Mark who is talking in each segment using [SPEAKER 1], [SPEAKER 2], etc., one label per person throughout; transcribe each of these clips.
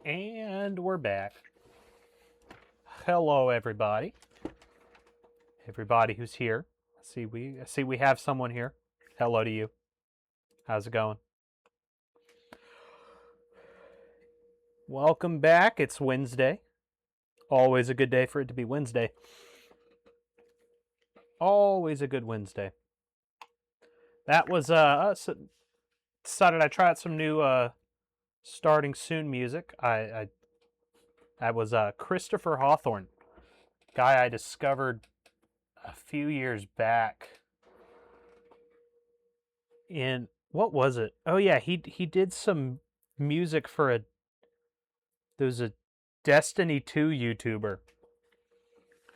[SPEAKER 1] And we're back. Hello, everybody. Everybody who's here. I see we have someone here. Hello to you. How's it going? Welcome back. It's Wednesday. Always a good day for it to be Wednesday. Always a good Wednesday. That was decided I'd try out some new starting soon music. I was Christopher Hawthorne, guy I discovered a few years back. In what was it? Oh yeah, he did some music for there's a Destiny 2 YouTuber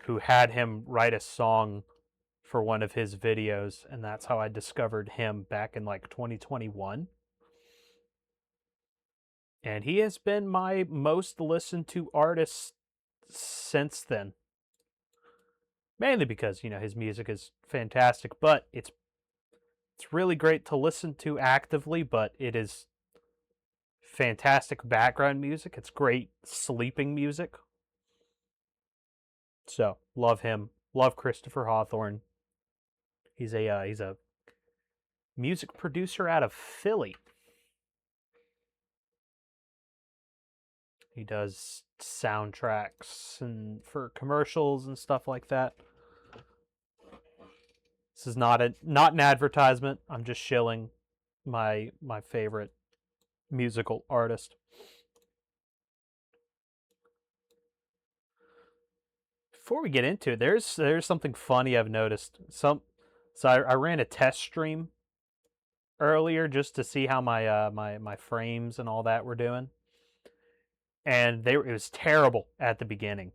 [SPEAKER 1] who had him write a song for one of his videos, and that's how I discovered him back in like 2021. And he has been my most listened to artist since then. Mainly because, his music is fantastic, but it's really great to listen to actively, but it is fantastic background music. It's great sleeping music. So, love him. Love Christopher Hawthorne. He's a music producer out of Philly. He does soundtracks and for commercials and stuff like that. This is not an advertisement. I'm just shilling my favorite musical artist. Before we get into it, there's something funny I've noticed. So I ran a test stream earlier just to see how my frames and all that were doing, and it was terrible at the beginning.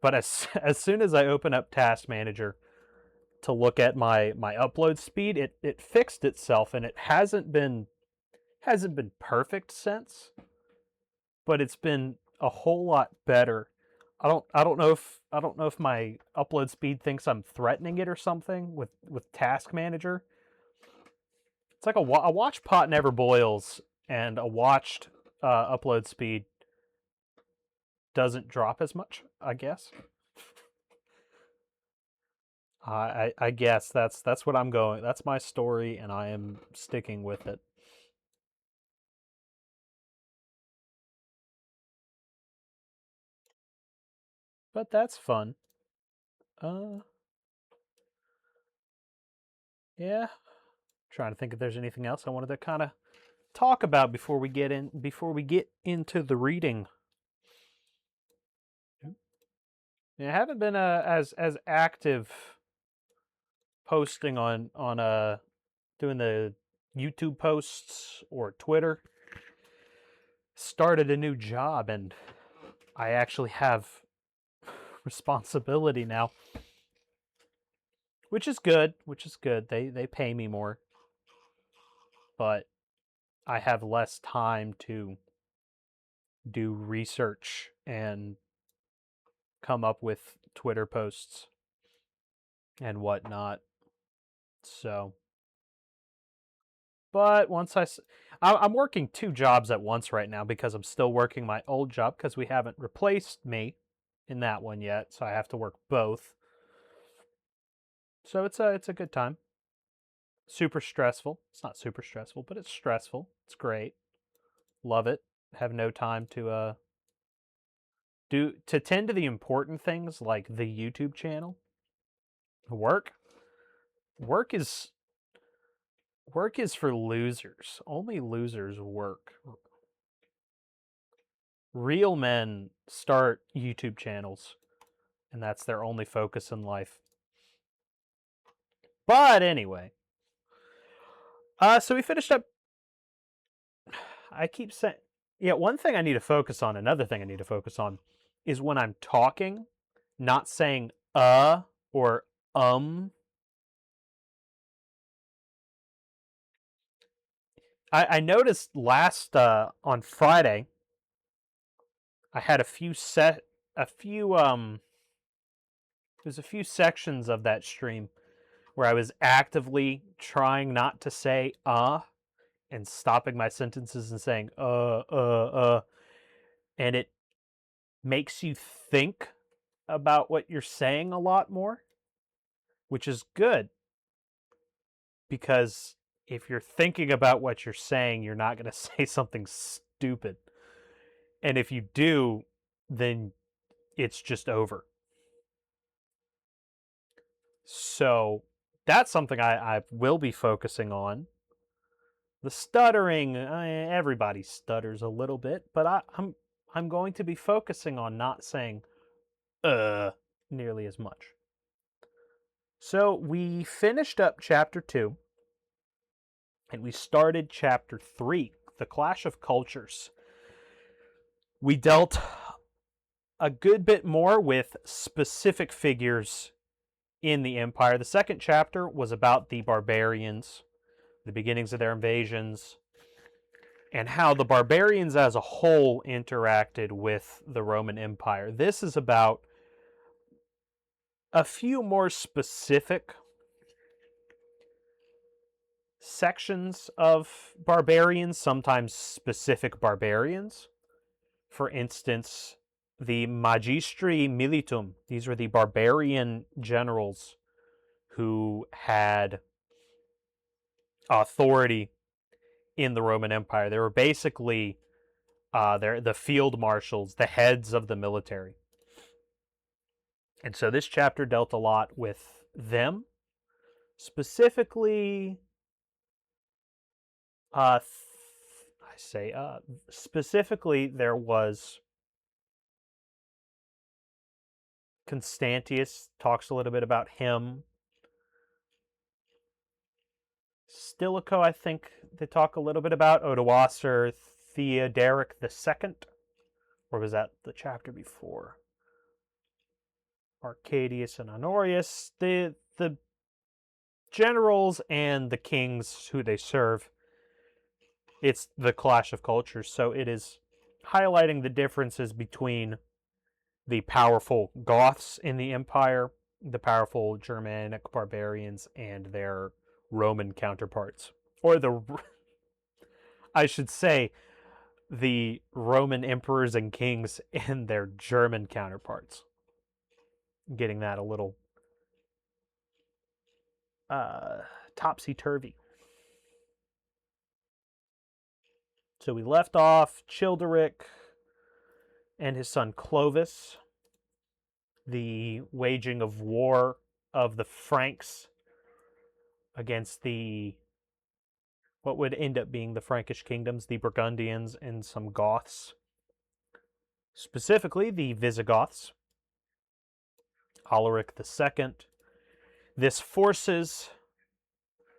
[SPEAKER 1] But as soon as I open up Task Manager to look at my upload speed, it fixed itself, and it hasn't been perfect since, but it's been a whole lot better. I don't know if my upload speed thinks I'm threatening it or something with Task Manager. It's like a watch pot never boils, and a watched upload speed doesn't drop as much, I guess. I guess that's what I'm going. That's my story, and I am sticking with it. But that's fun. Uh, yeah. Trying to think if there's anything else I wanted to kind of talk about before we get into the reading. I haven't been as active posting on doing the YouTube posts or Twitter. Started a new job, and I actually have responsibility now, which is good. They pay me more, but I have less time to do research and come up with Twitter posts and whatnot. So, but I'm working two jobs at once right now because I'm still working my old job because we haven't replaced me in that one yet, so I have to work both. So it's a good time. Super stressful. It's not super stressful, but it's stressful. It's great. Love it. Have no time to tend to the important things like the YouTube channel. Work work is for losers. Only losers work. Real men start YouTube channels, and that's their only focus in life. But anyway, so we finished up. I keep saying, yeah, one thing I need to focus on, another thing I need to focus on is when I'm talking, not saying or I noticed last on Friday I had there's a few sections of that stream where I was actively trying not to say and stopping my sentences and saying and it makes you think about what you're saying a lot more, which is good, because if you're thinking about what you're saying, you're not going to say something stupid. And if you do, then it's just over. So that's something I will be focusing on. The stuttering, everybody stutters a little bit, but I'm going to be focusing on not saying nearly as much. So we finished up chapter 2, and we started chapter 3, the Clash of Cultures. We dealt a good bit more with specific figures in the Empire. The second chapter was about the barbarians, the beginnings of their invasions, and how the barbarians as a whole interacted with the Roman Empire. This is about a few more specific sections of barbarians, sometimes specific barbarians. For instance, the Magistri Militum. These were the barbarian generals who had authority in the Roman Empire. They were basically the field marshals, the heads of the military. And so this chapter dealt a lot with them. Specifically, specifically there was Constantius, talks a little bit about him. Stilicho, I think they talk a little bit about. Odoacer Theoderic II. Or was that the chapter before? Arcadius and Honorius. The generals and the kings who they serve. It's the Clash of Cultures. So it is highlighting the differences between the powerful Goths in the Empire, the powerful Germanic barbarians, and their Roman counterparts. Or I should say, the Roman emperors and kings and their German counterparts. Getting that a little topsy-turvy. So we left off Childeric and his son Clovis, the waging of war of the Franks against what would end up being the Frankish kingdoms, the Burgundians and some Goths. Specifically, the Visigoths. Alaric II. This forces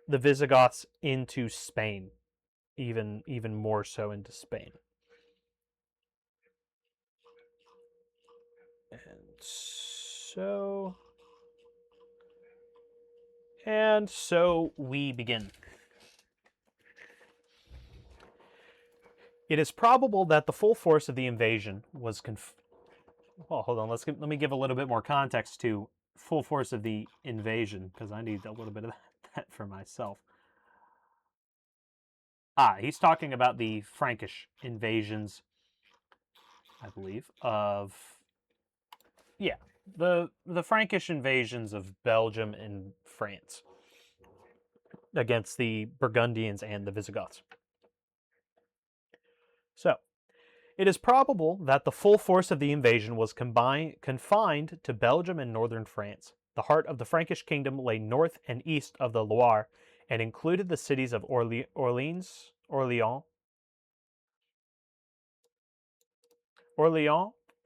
[SPEAKER 1] the Visigoths into Spain, even more so into Spain. And so we begin. It is probable that the full force of the invasion was well, hold on. Let me give a little bit more context to full force of the invasion, because I need a little bit of that for myself. He's talking about the Frankish invasions, I believe, the Frankish invasions of Belgium and France against the Burgundians and the Visigoths. So, it is probable that the full force of the invasion was confined to Belgium and northern France. The heart of the Frankish kingdom lay north and east of the Loire and included the cities of Orleans,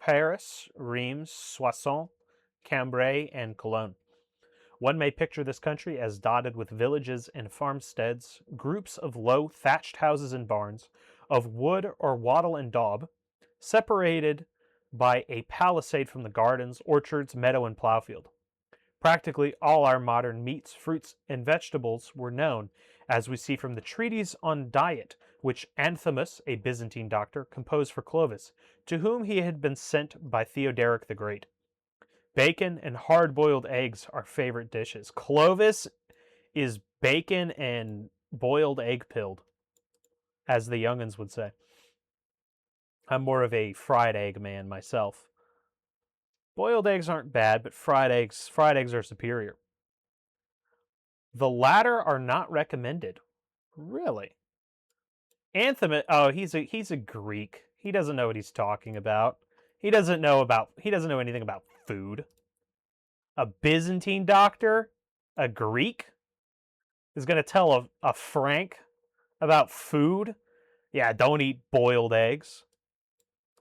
[SPEAKER 1] Paris, Reims, Soissons, Cambrai, and Cologne. One may picture this country as dotted with villages and farmsteads, groups of low thatched houses and barns, of wood or wattle and daub, separated by a palisade from the gardens, orchards, meadow, and plowfield. Practically all our modern meats, fruits, and vegetables were known, as we see from the treatise on diet, which Anthimus, a Byzantine doctor, composed for Clovis, to whom he had been sent by Theoderic the Great. Bacon and hard-boiled eggs are favorite dishes. Clovis is bacon and boiled egg pilled, as the young'uns would say. I'm more of a fried egg man myself. Boiled eggs aren't bad, but fried eggs are superior. The latter are not recommended. Really? Anthem, oh, he's a Greek. He doesn't know what he's talking about. He doesn't know anything about food. A Byzantine doctor, a Greek, is going to tell a Frank about food? Yeah, don't eat boiled eggs.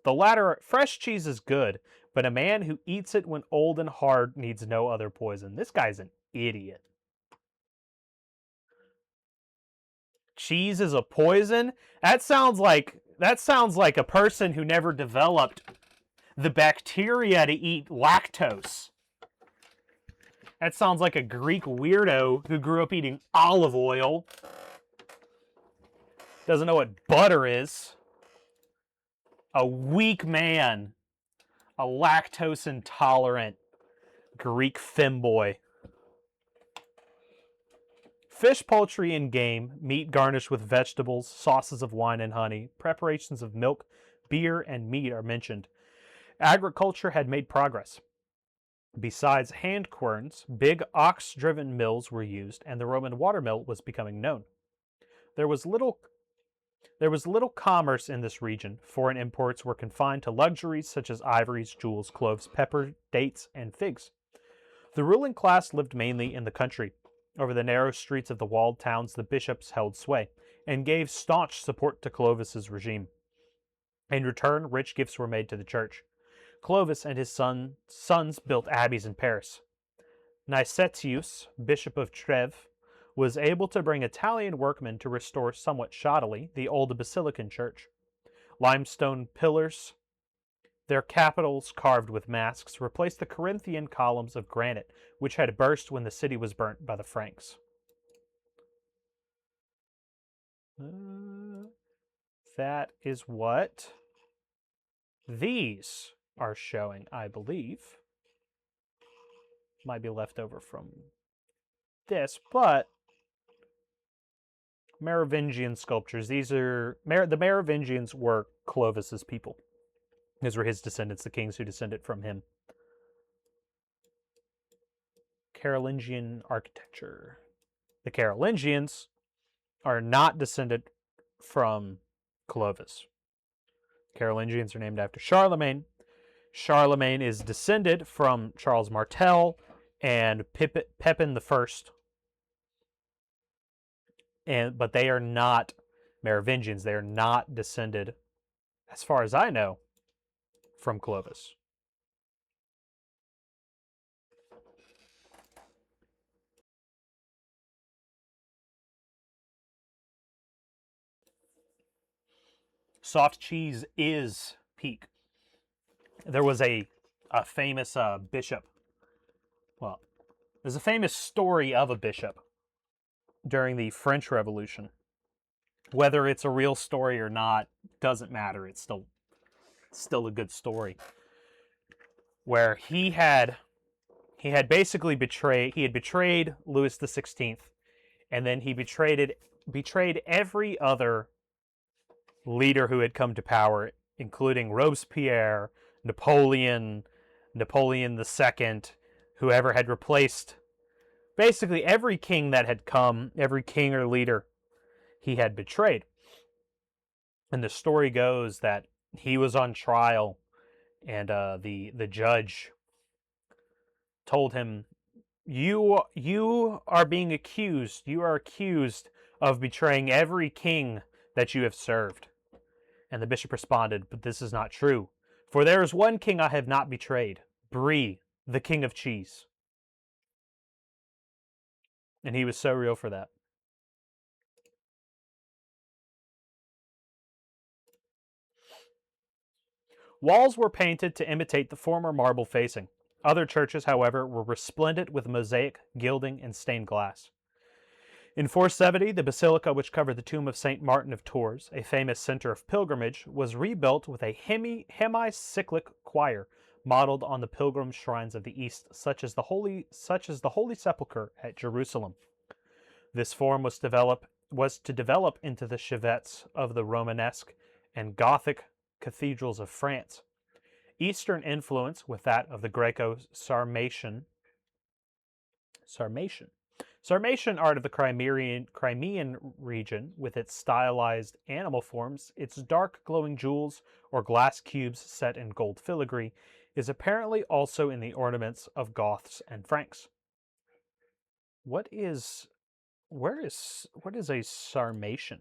[SPEAKER 1] The latter, fresh cheese is good, but a man who eats it when old and hard needs no other poison. This guy's an idiot. Cheese is a poison? That sounds like a person who never developed the bacteria to eat lactose. That sounds like a Greek weirdo who grew up eating olive oil. Doesn't know what butter is. A weak man. A lactose intolerant Greek femboy. Fish, poultry, and game, meat garnished with vegetables, sauces of wine and honey, preparations of milk, beer, and meat are mentioned. Agriculture had made progress. Besides hand querns, big ox-driven mills were used, and the Roman watermill was becoming known. There was little commerce in this region. Foreign imports were confined to luxuries such as ivories, jewels, cloves, pepper, dates, and figs. The ruling class lived mainly in the country. Over the narrow streets of the walled towns, the bishops held sway and gave staunch support to Clovis's regime. In return, rich gifts were made to the church. Clovis and his sons built abbeys in Paris. Nicetius, bishop of Treves, was able to bring Italian workmen to restore somewhat shoddily the old basilican church. Limestone pillars, their capitals carved with masks, replaced the Corinthian columns of granite, which had burst when the city was burnt by the Franks. That is what these are showing, I believe. Might be left over from this, but Merovingian sculptures. These are the Merovingians were Clovis's people. These were his descendants, the kings who descended from him. Carolingian architecture. The Carolingians are not descended from Clovis. Carolingians are named after Charlemagne. Charlemagne is descended from Charles Martel and Pepin the First. But they are not Merovingians. They are not descended, as far as I know, from Clovis. Soft cheese is peak. There was a famous bishop. Well, there's a famous story of a bishop during the French Revolution. Whether it's a real story or not doesn't matter. It's still a good story. Where he had basically betrayed Louis XVI, and then he betrayed every other leader who had come to power, including Robespierre, Napoleon II, whoever had replaced basically every king that had come, every king or leader he had betrayed. And the story goes that he was on trial, and the judge told him, you are being accused. You are accused of betraying every king that you have served. And the bishop responded, but this is not true. For there is one king I have not betrayed, Brie, the king of cheese. And he was so real for that. Walls were painted to imitate the former marble facing. Other churches, however, were resplendent with mosaic, gilding, and stained glass. In 470, the basilica which covered the tomb of St. Martin of Tours, a famous center of pilgrimage, was rebuilt with a hemicyclic choir modeled on the pilgrim shrines of the East, such as the Holy Sepulchre at Jerusalem. This form was to develop into the chevets of the Romanesque and Gothic cathedrals of France. Eastern influence with that of the Sarmatian art of the Crimean region, with its stylized animal forms, its dark glowing jewels or glass cubes set in gold filigree, is apparently also in the ornaments of Goths and Franks. What is a Sarmatian?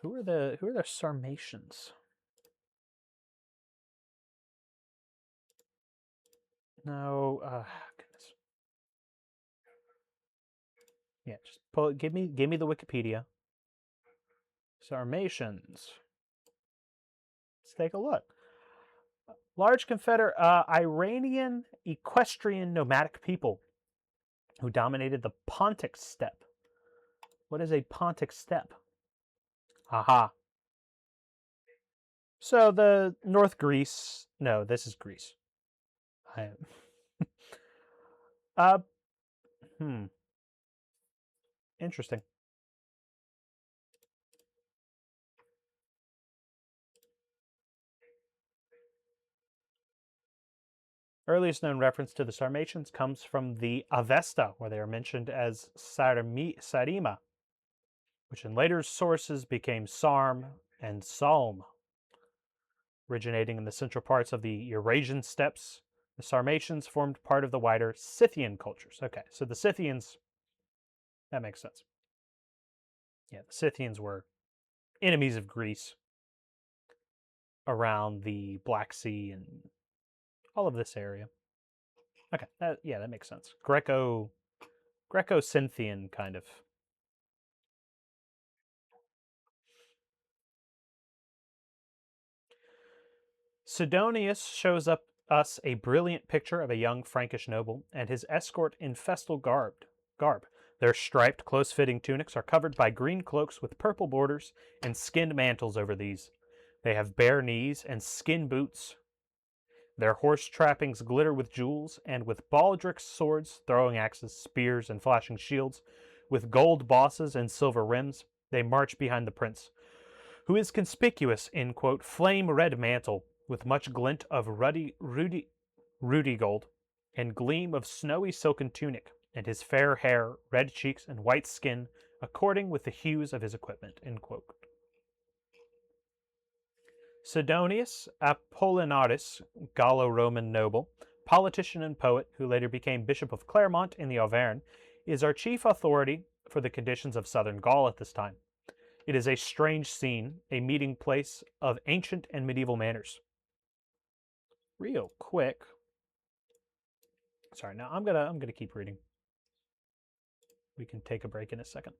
[SPEAKER 1] Who are the Sarmatians? No, goodness. Yeah, just pull it. Give me the Wikipedia. Sarmatians. Let's take a look. Large Iranian equestrian nomadic people who dominated the Pontic steppe. What is a Pontic steppe? Aha. So the North Greece. No, this is Greece. I am. uh, hmm. Interesting. Earliest known reference to the Sarmatians comes from the Avesta, where they are mentioned as Sarima, which in later sources became Sarm and Salm. Originating in the central parts of the Eurasian steppes, the Sarmatians formed part of the wider Scythian cultures. Okay, so the Scythians, that makes sense. Yeah, the Scythians were enemies of Greece around the Black Sea and all of this area. Okay, that makes sense. Greco-Scythian kind of. Sidonius shows us a brilliant picture of a young Frankish noble and his escort in festal garb. Their striped, close-fitting tunics are covered by green cloaks with purple borders and skinned mantles over these. They have bare knees and skin boots. Their horse trappings glitter with jewels, and with baldricks, swords, throwing axes, spears, and flashing shields, with gold bosses and silver rims, they march behind the prince, who is conspicuous in, quote, flame red mantle, with much glint of ruddy gold, and gleam of snowy silken tunic, and his fair hair, red cheeks, and white skin, according with the hues of his equipment, end quote. Sidonius Apollinaris, Gallo-Roman noble, politician and poet, who later became Bishop of Clermont in the Auvergne, is our chief authority for the conditions of southern Gaul at this time. It is a strange scene, a meeting place of ancient and medieval manners. Real quick. Sorry, now I'm gonna keep reading. We can take a break in a second.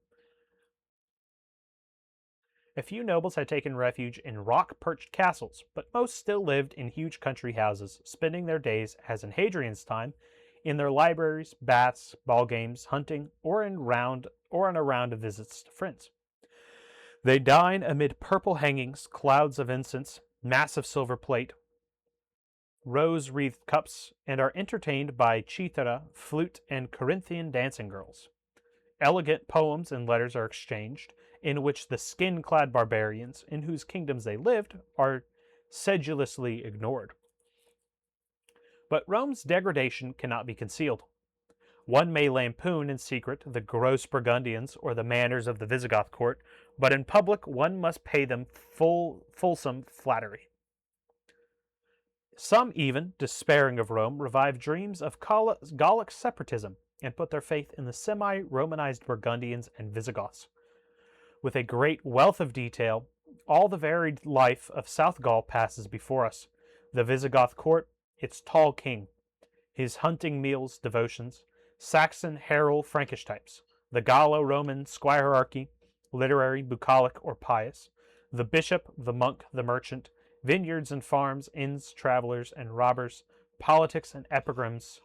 [SPEAKER 1] A few nobles had taken refuge in rock-perched castles, but most still lived in huge country houses, spending their days, as in Hadrian's time, in their libraries, baths, ball games, hunting, or on a round of visits to friends. They dine amid purple hangings, clouds of incense, massive silver plate, rose-wreathed cups, and are entertained by cithara, flute, and Corinthian dancing girls. Elegant poems and letters are exchanged, in which the skin-clad barbarians, in whose kingdoms they lived, are sedulously ignored. But Rome's degradation cannot be concealed. One may lampoon in secret the gross Burgundians or the manners of the Visigoth court, but in public one must pay them fulsome flattery. Some even, despairing of Rome, revive dreams of Gallic separatism and put their faith in the semi-Romanized Burgundians and Visigoths. With a great wealth of detail, all the varied life of South Gaul passes before us. The Visigoth court, its tall king, his hunting meals, devotions, Saxon, Herald, Frankish types, the Gallo-Roman squirearchy, literary, bucolic, or pious, the bishop, the monk, the merchant, vineyards and farms, inns, travelers, and robbers, politics and epigrams,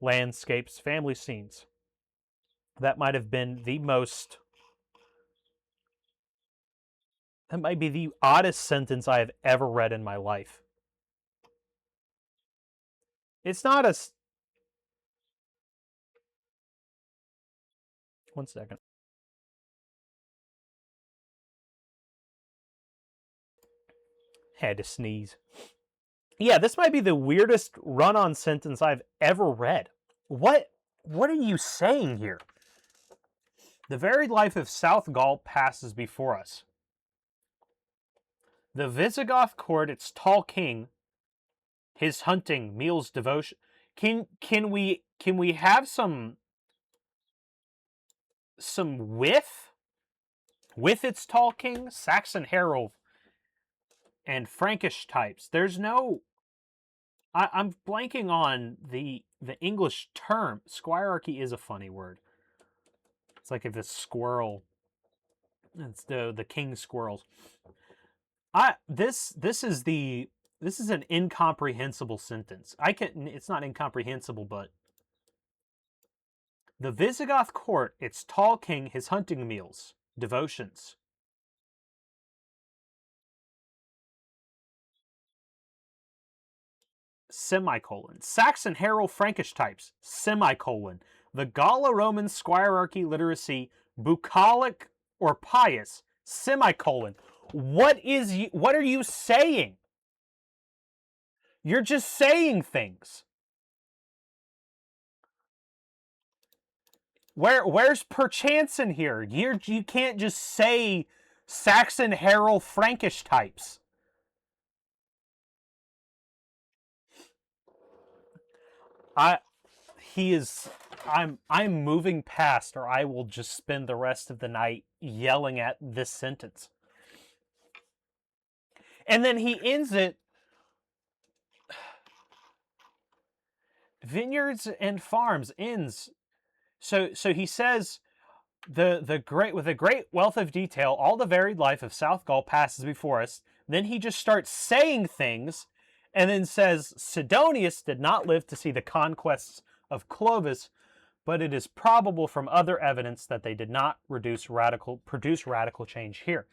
[SPEAKER 1] landscapes, family scenes. That might have been the most... That might be the oddest sentence I have ever read in my life. It's not a... One second. Had to sneeze. Yeah, this might be the weirdest run-on sentence I've ever read. What are you saying here? The varied life of South Gaul passes before us. The Visigoth court, its tall king, his hunting, meals, devotion. Can we have some with its tall king, Saxon herald, and Frankish types? There's no. I'm blanking on the English term. Squirearchy is a funny word. It's like if it's squirrel. It's the king squirrels. This is an incomprehensible sentence. It's not incomprehensible, but the Visigoth court, its tall king, his hunting meals, devotions. Semicolon. Saxon herald Frankish types. Semicolon. The Gallo-Roman squirearchy literacy, bucolic or pious. Semicolon. What are you saying? You're just saying things. Where's perchance in here? You can't just say Saxon herald Frankish types. I'm moving past, or I will just spend the rest of the night yelling at this sentence. And then he ends it, vineyards and farms ends. So he says, with a great wealth of detail, all the varied life of South Gaul passes before us. Then he just starts saying things, and then says, Sidonius did not live to see the conquests of Clovis, but it is probable from other evidence that they did not produce radical change here.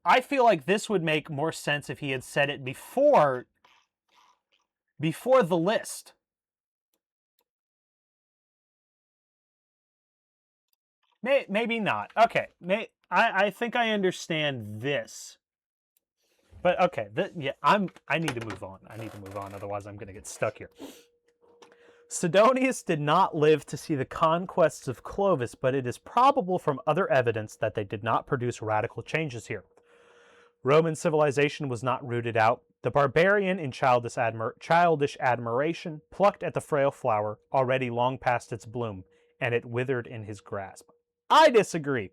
[SPEAKER 1] I feel like this would make more sense if he had said it before the list. Maybe not. Okay, I think I understand this. But okay, I need to move on. Otherwise I'm going to get stuck here. Sidonius did not live to see the conquests of Clovis, but it is probable from other evidence that they did not produce radical changes here. Roman civilization was not rooted out. The barbarian, in childish admiration, plucked at the frail flower, already long past its bloom, and it withered in his grasp. I disagree.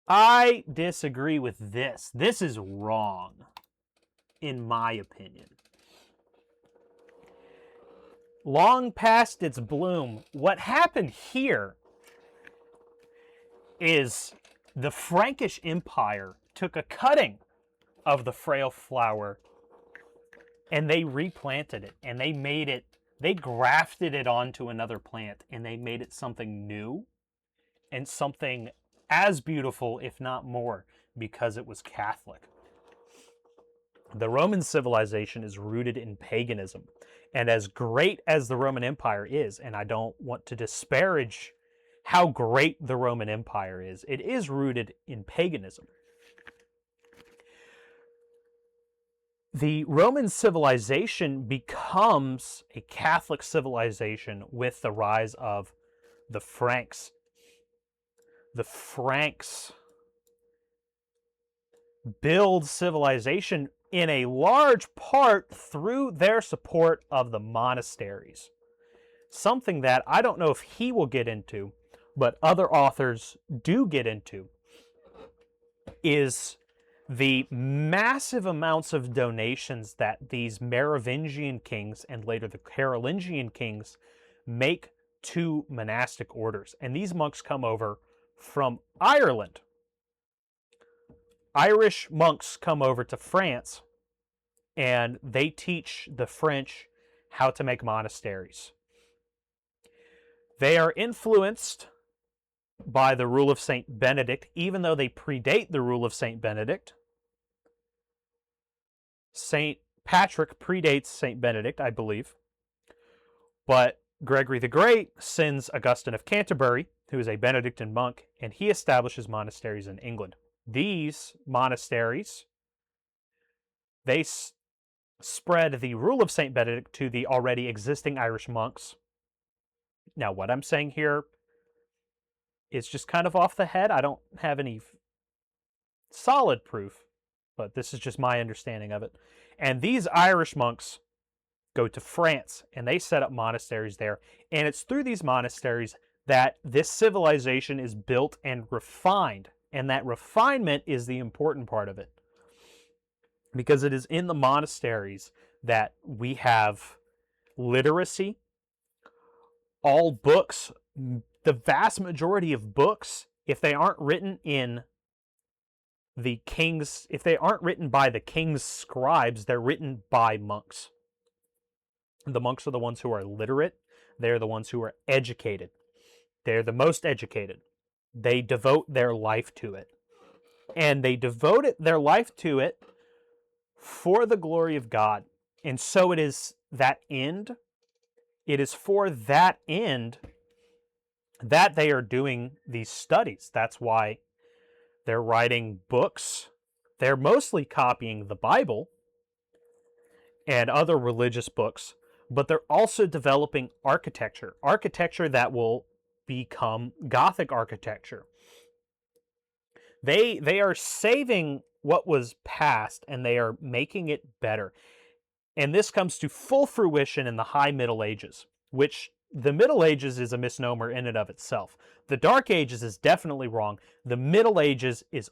[SPEAKER 1] I disagree with this. This is wrong, in my opinion. Long past its bloom. What happened here is the Frankish Empire took a cutting of the frail flower and they replanted it, and they grafted it onto another plant, and they made it something new and something as beautiful, if not more, because it was Catholic. The Roman civilization is rooted in paganism. And as great as the Roman Empire is, and I don't want to disparage how great the Roman Empire is, it is rooted in paganism. The Roman civilization becomes a Catholic civilization with the rise of the Franks. The Franks build civilization in a large part through their support of the monasteries. Something that I don't know if he will get into, but other authors do get into, is the massive amounts of donations that these Merovingian kings and later the Carolingian kings make to monastic orders. And these monks come over from Ireland. Irish monks come over to France, and they teach the French how to make monasteries. They are influenced by the rule of Saint Benedict, even though they predate the rule of Saint Benedict. Saint Patrick predates Saint Benedict, I believe. But Gregory the Great sends Augustine of Canterbury, who is a Benedictine monk, and he establishes monasteries in England. These monasteries, they spread the rule of St. Benedict to the already existing Irish monks. Now, what I'm saying here is just kind of off the head. I don't have any solid proof, but this is just my understanding of it. And these Irish monks go to France, and they set up monasteries there. And it's through these monasteries that this civilization is built and refined. And that refinement is the important part of it. Because it is in the monasteries that we have literacy. All books, the vast majority of books, if they aren't written in the king's, if they aren't written by the king's scribes, they're written by monks. The monks are the ones who are literate. They're the ones who are educated. They're the most educated. They devote their life to it. And they devote their life to it for the glory of God. And so it is that end. It is for that end that they are doing these studies. That's why they're writing books. They're mostly copying the Bible and other religious books, but they're also developing architecture. Architecture that will become Gothic architecture. They are saving what was past and they are making it better. And this comes to full fruition in the High Middle Ages, which the Middle Ages is a misnomer in and of itself. The Dark Ages is definitely wrong. The Middle Ages is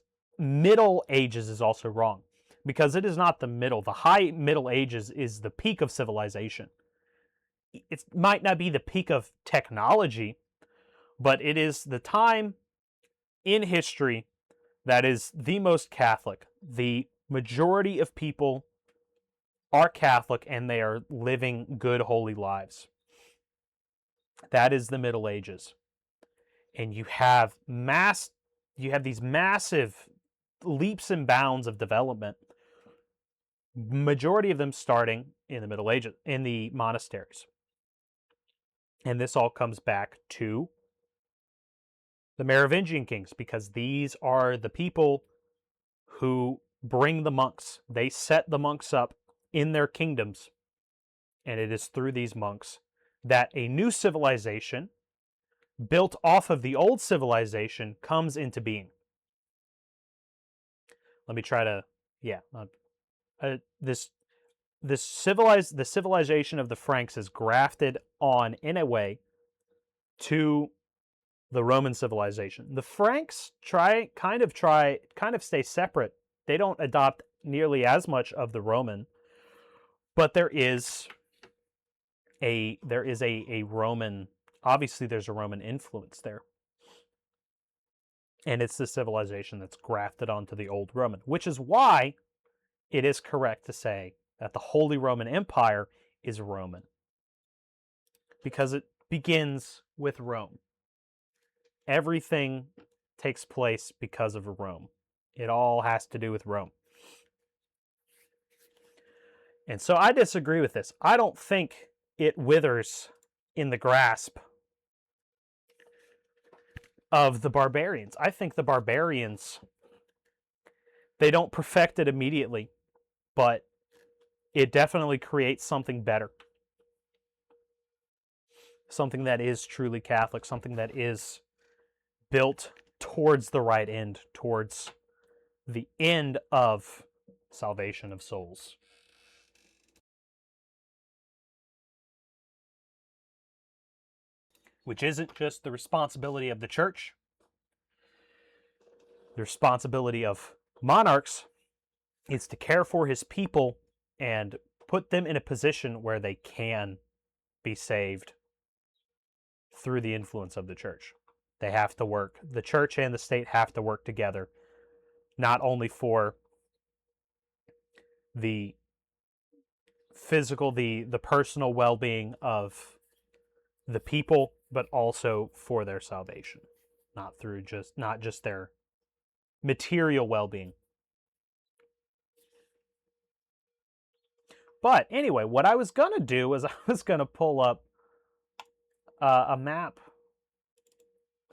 [SPEAKER 1] also wrong because it is not the middle. The High Middle Ages is the peak of civilization. It might not be the peak of technology, but it is the time in history that is the most Catholic. The majority of people are Catholic and they are living good, holy lives. That is the Middle Ages. And you have these massive leaps and bounds of development, majority of them starting in the Middle Ages, in the monasteries. And this all comes back to the Merovingian kings, because these are the people who bring the monks. They set the monks up in their kingdoms. And it is through these monks that a new civilization built off of the old civilization comes into being. Let me try to, the civilization of the Franks is grafted on in a way to the Roman civilization. The Franks kind of stay separate. They don't adopt nearly as much of the Roman, but there is a Roman, obviously there's a Roman influence there. And it's the civilization that's grafted onto the old Roman, which is why it is correct to say that the Holy Roman Empire is Roman. Because it begins with Rome. Everything takes place because of Rome. It all has to do with Rome. And so I disagree with this. I don't think it withers in the grasp of the barbarians. I think the barbarians, they don't perfect it immediately, but it definitely creates something better. Something that is truly Catholic, something that is built towards the right end, towards the end of salvation of souls. Which isn't just the responsibility of the church, the responsibility of monarchs is to care for his people and put them in a position where they can be saved through the influence of the church. They have to work. The church and the state have to work together, not only for the physical, the personal well-being of the people, but also for their salvation, not just their material well-being. But anyway, what I was going to do was I was going to pull up a map.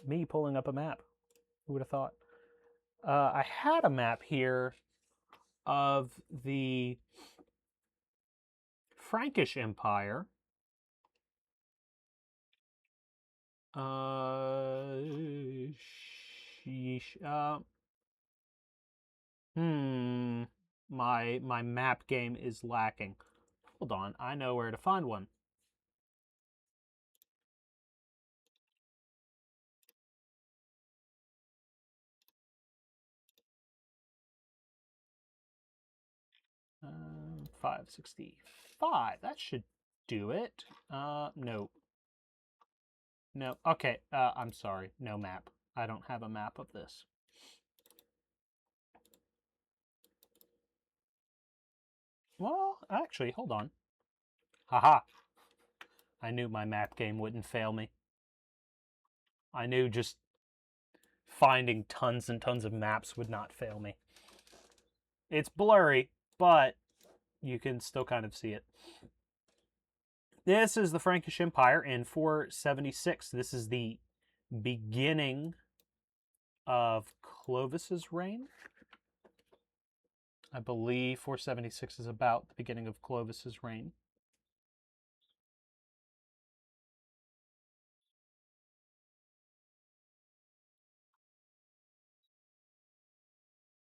[SPEAKER 1] Me pulling up a map. Who would have thought? I had a map here of the Frankish Empire. Sheesh. My map game is lacking. Hold on, I know where to find one. Uh, 565. That should do it. No. No. Okay. I'm sorry. No map. I don't have a map of this. Well, actually, hold on. Haha. I knew my map game wouldn't fail me. I knew just finding tons and tons of maps would not fail me. It's blurry, but you can still kind of see it. This is the Frankish Empire in 476. This is the beginning of Clovis's reign. I believe 476 is about the beginning of Clovis's reign.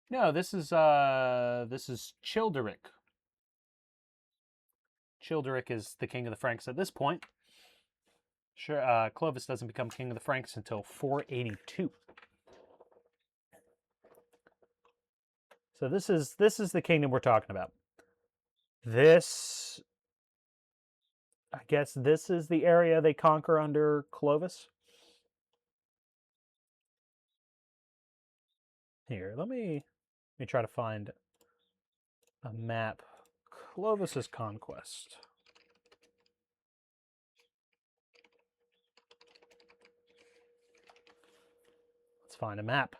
[SPEAKER 1] No, this is Childeric. Childeric is the king of the Franks at this point. Sure, Clovis doesn't become king of the Franks until 482. So this is the kingdom we're talking about. This, I guess, this is the area they conquer under Clovis. Here, let me try to find a map. Clovis's conquest. Let's find a map.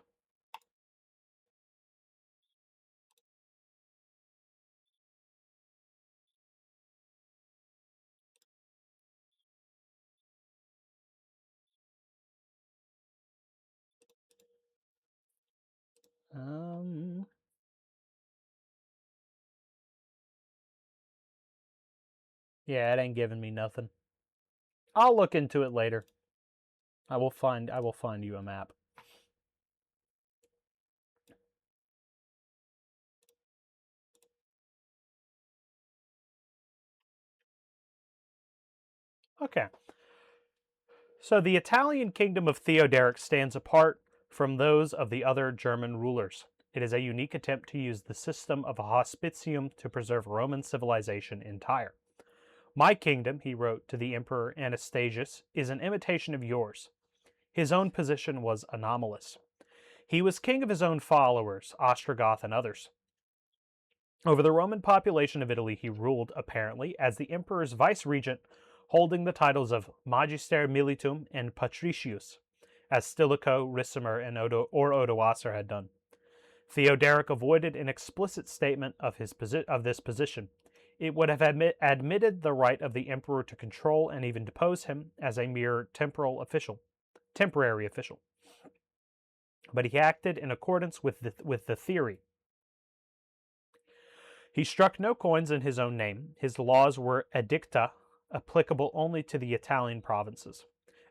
[SPEAKER 1] Yeah, it ain't giving me nothing. I'll look into it later. I will find you a map. Okay. So the Italian kingdom of Theoderic stands apart from those of the other German rulers. It is a unique attempt to use the system of a hospitium to preserve Roman civilization in Tyre. My kingdom, he wrote to the Emperor Anastasius, is an imitation of yours. His own position was anomalous. He was king of his own followers, Ostrogoth and others. Over the Roman population of Italy, he ruled, apparently, as the emperor's vice-regent, holding the titles of Magister Militum and Patricius, as Stilicho, Ricimer, and Odoacer had done. Theoderic avoided an explicit statement of this position. It would have admitted the right of the emperor to control and even depose him as a mere temporary official. But he acted in accordance with the theory. He struck no coins in his own name. His laws were edicta, applicable only to the Italian provinces.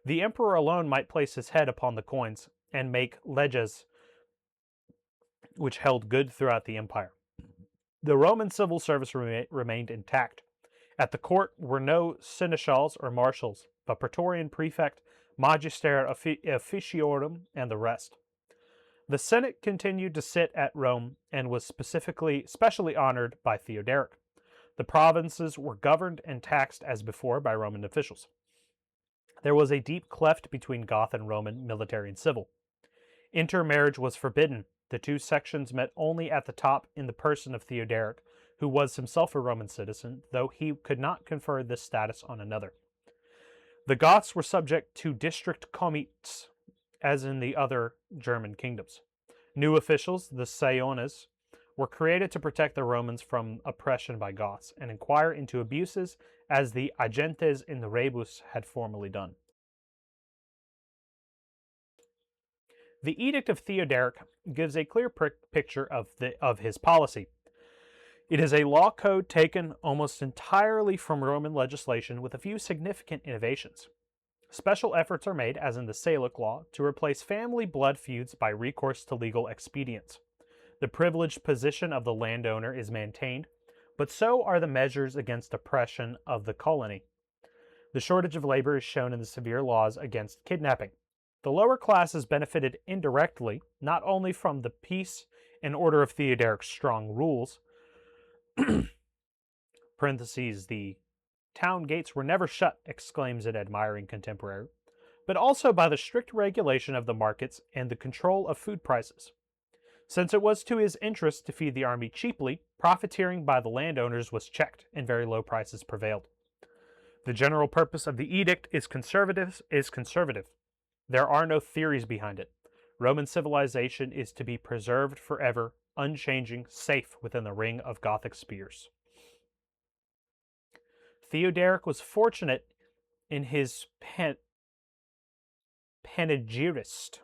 [SPEAKER 1] The emperor alone might place his head upon the coins and make leges which held good throughout the empire. The Roman civil service remained intact. At the court were no seneschals or marshals, but praetorian prefect, magister officiorum, and the rest. The Senate continued to sit at Rome and was specially honored by Theoderic. The provinces were governed and taxed as before by Roman officials. There was a deep cleft between Goth and Roman, military and civil. Intermarriage was forbidden. The two sections met only at the top in the person of Theoderic, who was himself a Roman citizen, though he could not confer this status on another. The Goths were subject to district comites, as in the other German kingdoms. New officials, the Saiones, were created to protect the Romans from oppression by Goths and inquire into abuses as the agentes in the rebus had formerly done. The Edict of Theoderic gives a clear picture of his policy. It is a law code taken almost entirely from Roman legislation with a few significant innovations. Special efforts are made, as in the Salic law, to replace family blood feuds by recourse to legal expedients. The privileged position of the landowner is maintained, but so are the measures against oppression of the colony. The shortage of labor is shown in the severe laws against kidnapping. The lower classes benefited indirectly, not only from the peace and order of Theoderic's strong rules, parentheses, the town gates were never shut, exclaims an admiring contemporary, but also by the strict regulation of the markets and the control of food prices. Since it was to his interest to feed the army cheaply, profiteering by the landowners was checked, and very low prices prevailed. The general purpose of the edict is conservative. There are no theories behind it. Roman civilization is to be preserved forever, unchanging, safe within the ring of Gothic spears. Theoderic was fortunate in his panegyrist.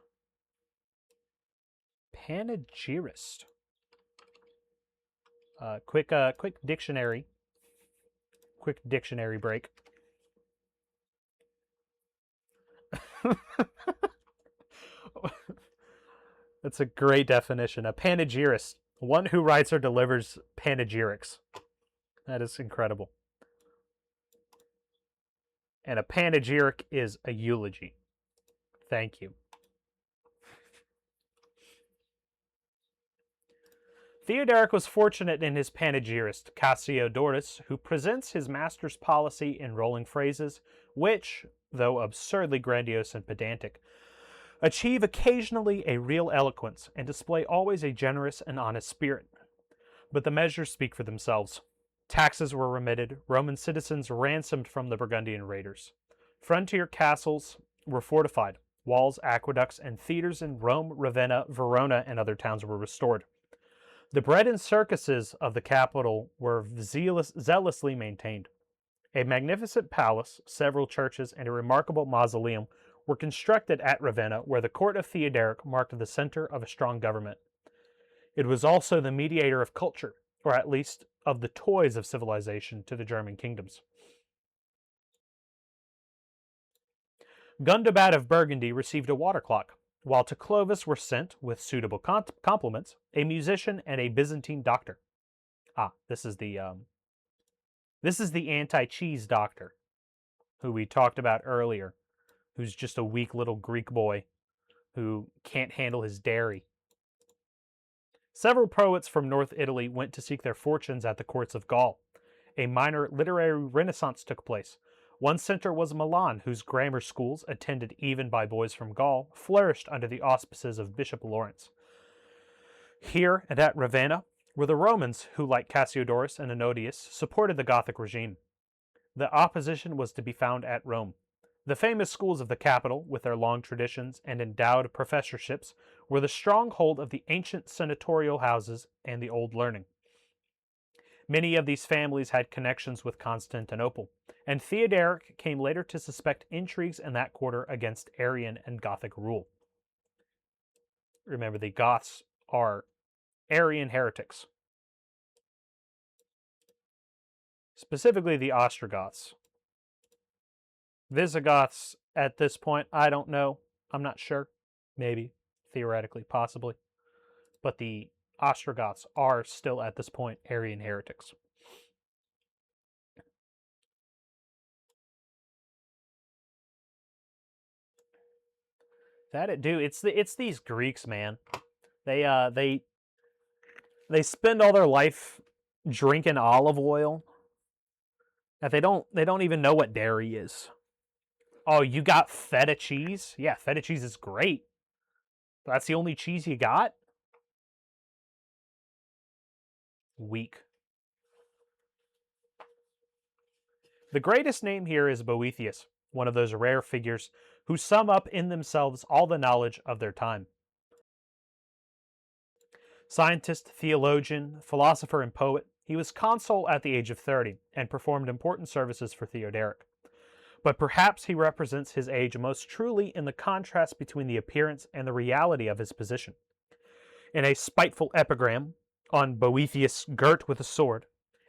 [SPEAKER 1] Panegyrist. Quick dictionary. Quick dictionary break. That's a great definition. A panegyrist, one who writes or delivers panegyrics. That is incredible. And a panegyric is a eulogy. Thank you. Theoderic was fortunate in his panegyrist, Cassiodorus, who presents his master's policy in rolling phrases, which, though absurdly grandiose and pedantic, achieve occasionally a real eloquence and display always a generous and honest spirit. But the measures speak for themselves. Taxes were remitted, Roman citizens ransomed from the Burgundian raiders. Frontier castles were fortified, walls, aqueducts, and theaters in Rome, Ravenna, Verona, and other towns were restored. The bread and circuses of the capital were zealously maintained. A magnificent palace, several churches, and a remarkable mausoleum were constructed at Ravenna, where the court of Theoderic marked the center of a strong government. It was also the mediator of culture, or at least of the toys of civilization, to the German kingdoms. Gundobad of Burgundy received a water clock, while to Clovis were sent, with suitable compliments, a musician and a Byzantine doctor. This is the anti-cheese doctor, who we talked about earlier, who's just a weak little Greek boy who can't handle his dairy. Several poets from North Italy went to seek their fortunes at the courts of Gaul. A minor literary renaissance took place. One center was Milan, whose grammar schools, attended even by boys from Gaul, flourished under the auspices of Bishop Lawrence. Here and at Ravenna were the Romans who, like Cassiodorus and Ennodius, supported the Gothic regime. The opposition was to be found at Rome. The famous schools of the capital, with their long traditions and endowed professorships, were the stronghold of the ancient senatorial houses and the old learning. Many of these families had connections with Constantinople, and Theoderic came later to suspect intrigues in that quarter against Arian and Gothic rule. Remember, the Goths are Arian heretics. Specifically the Ostrogoths. Visigoths, at this point, I don't know. I'm not sure. Maybe. Theoretically. Possibly. But the Ostrogoths are still, at this point, Arian heretics. It's these Greeks, man. They spend all their life drinking olive oil, and they don't even know what dairy is. Oh, you got feta cheese? Yeah, feta cheese is great. That's the only cheese you got? Weak. The greatest name here is Boethius, one of those rare figures who sum up in themselves all the knowledge of their time. Scientist, theologian, philosopher, and poet, he was consul at the age of 30 and performed important services for Theoderic. but perhaps he represents his age most truly in the contrast between the appearance and the reality of his position. In a spiteful epigram on Boethius girt with a sword,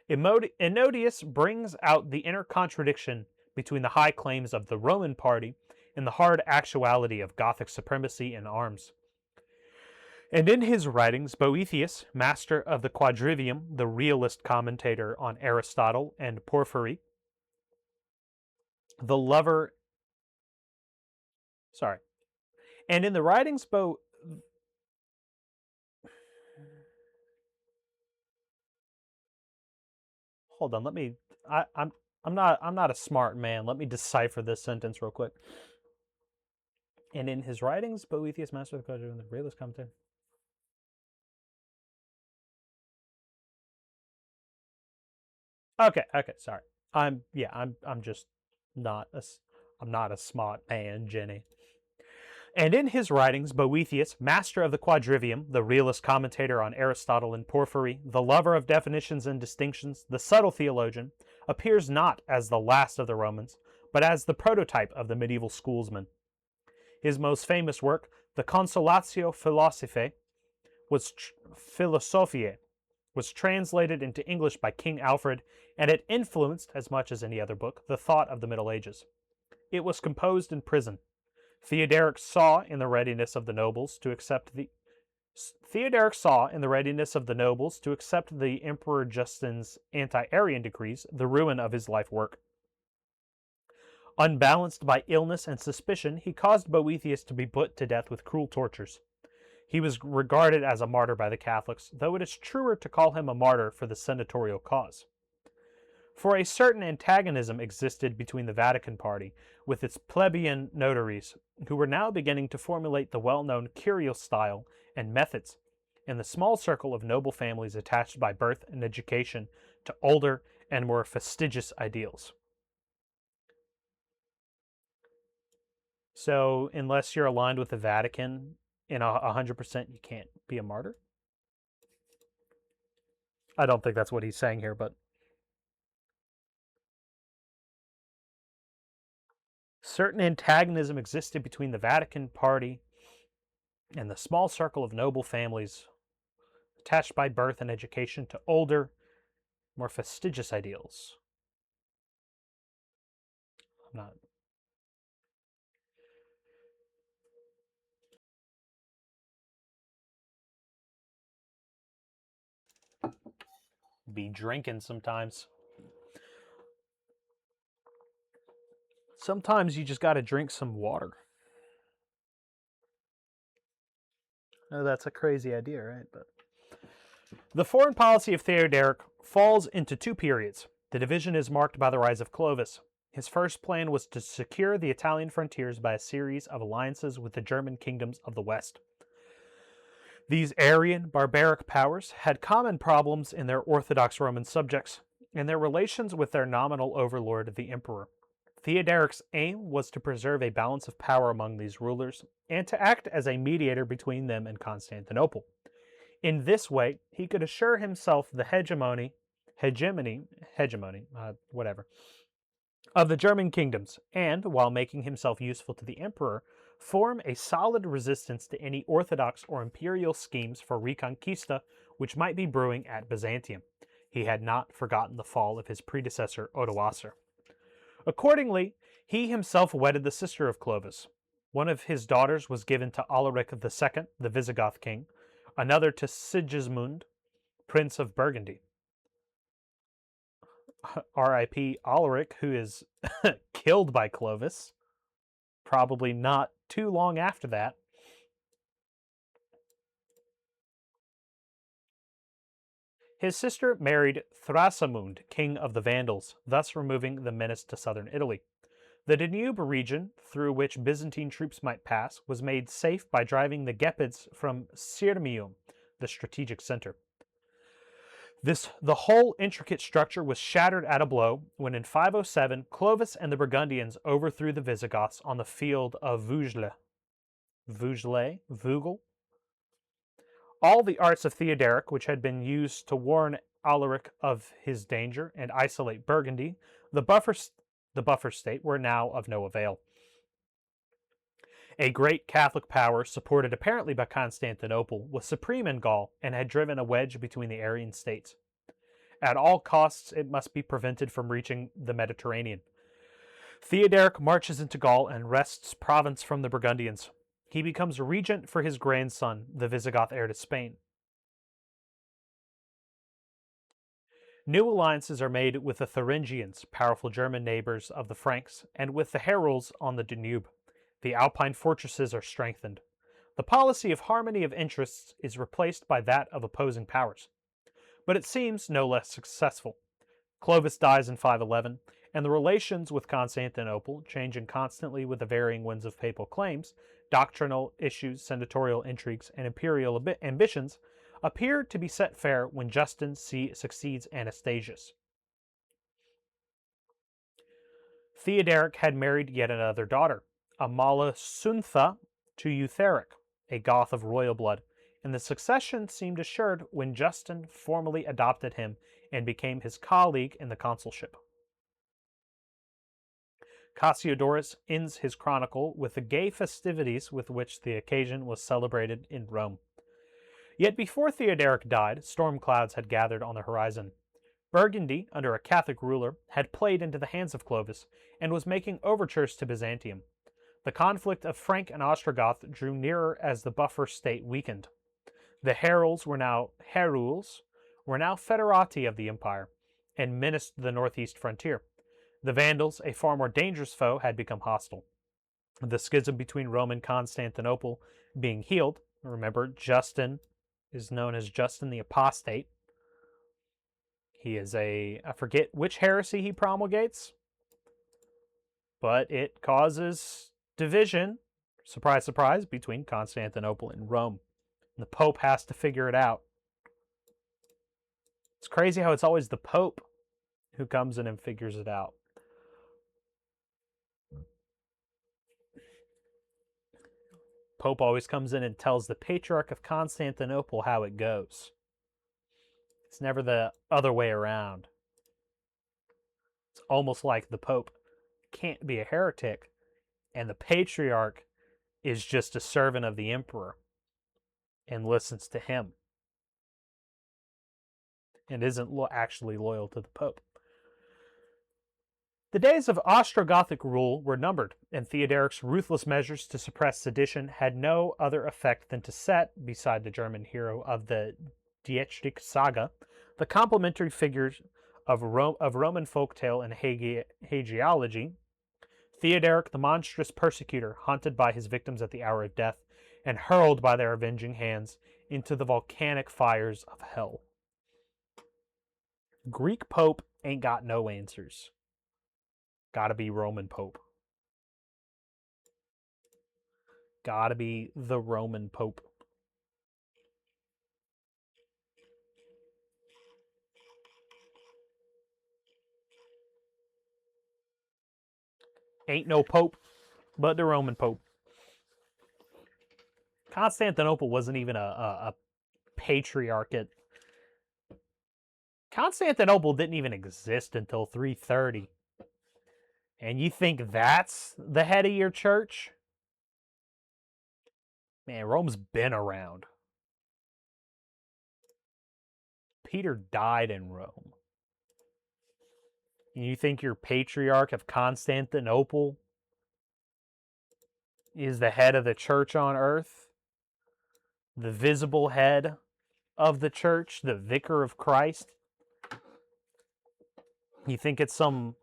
[SPEAKER 1] Ennodius brings out the inner contradiction between the high claims of the Roman party and the hard actuality of Gothic supremacy in arms. And in his writings, Boethius, master of the Quadrivium, the realist commentator on Aristotle and Porphyry, the lover. Sorry. And in the writings, hold on. Let me. I'm not a smart man. Let me decipher this sentence real quick. And in his writings, Boethius, master of the Quadrivium, the realist commentator. Okay, sorry. I'm just not I'm not a smart man, Jenny. And in his writings, Boethius, master of the Quadrivium, the realist commentator on Aristotle and Porphyry, the lover of definitions and distinctions, the subtle theologian, appears not as the last of the Romans, but as the prototype of the medieval schoolsman. His most famous work, the Consolatio Philosophiae, was translated into English by King Alfred, and it influenced, as much as any other book, the thought of the Middle Ages. It was composed in prison. Theodoric saw in the readiness of the nobles to accept the Emperor Justin's anti-Arian decrees the ruin of his life work. Unbalanced by illness and suspicion, he caused Boethius to be put to death with cruel tortures. He was regarded as a martyr by the Catholics, though it is truer to call him a martyr for the senatorial cause. For a certain antagonism existed between the Vatican party, with its plebeian notaries, who were now beginning to formulate the well-known curial style and methods, and the small circle of noble families attached by birth and education to older and more fastidious ideals. So, unless you're aligned with the Vatican in 100%, you can't be a martyr? I don't think that's what he's saying here, but certain antagonism existed between the Vatican party and the small circle of noble families attached by birth and education to older, more fastidious ideals. I'm not. Be drinking sometimes. Sometimes you just got to drink some water. Oh, that's a crazy idea, right? But the foreign policy of Theodoric falls into two periods. The division is marked by the rise of Clovis. His first plan was to secure the Italian frontiers by a series of alliances with the German kingdoms of the West. These Arian, barbaric powers had common problems in their Orthodox Roman subjects and their relations with their nominal overlord, the emperor. Theodoric's aim was to preserve a balance of power among these rulers and to act as a mediator between them and Constantinople. In this way, he could assure himself the hegemony, of the German kingdoms, and, while making himself useful to the emperor, form a solid resistance to any orthodox or imperial schemes for reconquista which might be brewing at Byzantium. He had not forgotten the fall of his predecessor Odoacer. Accordingly, he himself wedded the sister of Clovis. One of his daughters was given to Alaric II, the Visigoth king, another to Sigismund, Prince of Burgundy. R.I.P. Alaric, who is killed by Clovis, probably not too long after that. His sister married Thrasamund, king of the Vandals, thus removing the menace to southern Italy. The Danube region, through which Byzantine troops might pass, was made safe by driving the Gepids from Sirmium, the strategic center. The whole intricate structure was shattered at a blow when in 507 Clovis and the Burgundians overthrew the Visigoths on the field of Vugel. All the arts of Theodoric, which had been used to warn Alaric of his danger and isolate Burgundy, the buffer the buffer state, were now of no avail. A great Catholic power, supported apparently by Constantinople, was supreme in Gaul and had driven a wedge between the Arian states. At all costs, it must be prevented from reaching the Mediterranean. Theoderic marches into Gaul and wrests province from the Burgundians. He becomes regent for his grandson, the Visigoth heir to Spain. New alliances are made with the Thuringians, powerful German neighbors of the Franks, and with the Heruls on the Danube. The Alpine fortresses are strengthened. The policy of harmony of interests is replaced by that of opposing powers. But it seems no less successful. Clovis dies in 511, and the relations with Constantinople, changing constantly with the varying winds of papal claims, doctrinal issues, senatorial intrigues, and imperial ambitions, appear to be set fair when Justin succeeds Anastasius. Theoderic had married yet another daughter, Amalasuntha, to Eutharic, a Goth of royal blood, and the succession seemed assured when Justin formally adopted him and became his colleague in the consulship. Cassiodorus ends his chronicle with the gay festivities with which the occasion was celebrated in Rome. Yet before Theoderic died, storm clouds had gathered on the horizon. Burgundy, under a Catholic ruler, had played into the hands of Clovis and was making overtures to Byzantium. The conflict of Frank and Ostrogoth drew nearer as the buffer state weakened. The Heruls were now federati of the empire and menaced the northeast frontier. The Vandals, a far more dangerous foe, had become hostile. The schism between Rome and Constantinople being healed, remember, Justin is known as Justin the Apostate. He is I forget which heresy he promulgates, but it causes division, surprise, surprise, between Constantinople and Rome. And the Pope has to figure it out. It's crazy how it's always the Pope who comes in and figures it out. Pope always comes in and tells the Patriarch of Constantinople how it goes. It's never the other way around. It's almost like the Pope can't be a heretic, and the Patriarch is just a servant of the Emperor and listens to him and isn't actually loyal to the Pope. The days of Ostrogothic rule were numbered, and Theoderic's ruthless measures to suppress sedition had no other effect than to set, beside the German hero of the Dietrich saga, the complementary figures of Roman folktale and hagiology. Theoderic, the monstrous persecutor, haunted by his victims at the hour of death, and hurled by their avenging hands into the volcanic fires of hell. Greek Pope ain't got no answers. Gotta be Roman Pope. Gotta be the Roman Pope. Ain't no Pope but the Roman Pope. Constantinople wasn't even a patriarchate. Constantinople didn't even exist until 330. And you think that's the head of your church? Man, Rome's been around. Peter died in Rome. And you think your Patriarch of Constantinople is the head of the church on earth? The visible head of the church? The vicar of Christ? You think it's some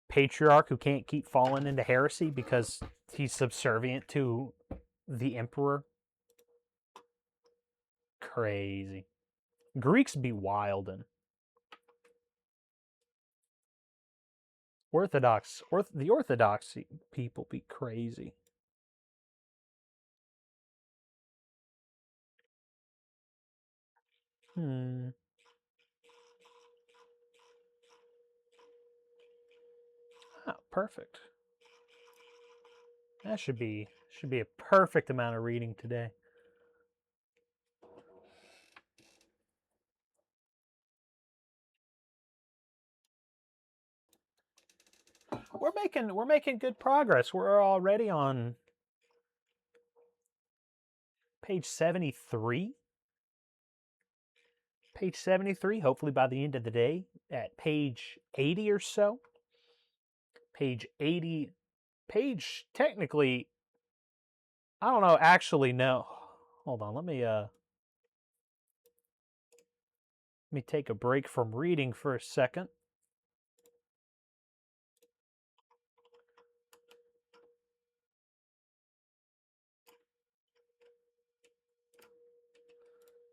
[SPEAKER 1] patriarch who can't keep falling into heresy because he's subservient to the emperor? Crazy. Greeks be wildin'. The Orthodox people be crazy. Oh, perfect. That should be a perfect amount of reading today. we're making good progress. We're already on page 73. Page 73, hopefully by the end of the day, at page 80 or so. Page 80, technically, I don't know, actually, no. Hold on, let me take a break from reading for a second.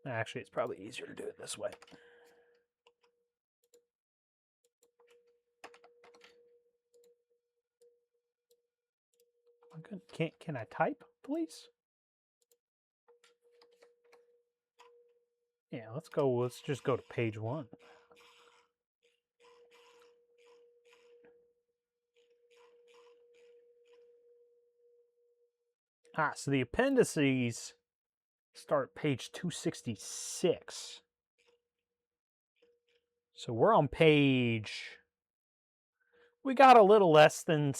[SPEAKER 1] Actually, it's probably easier to do it this way. Can I type, please? Yeah, let's just go to page 1. So the appendices start page 266. So we're on page, we got a little less than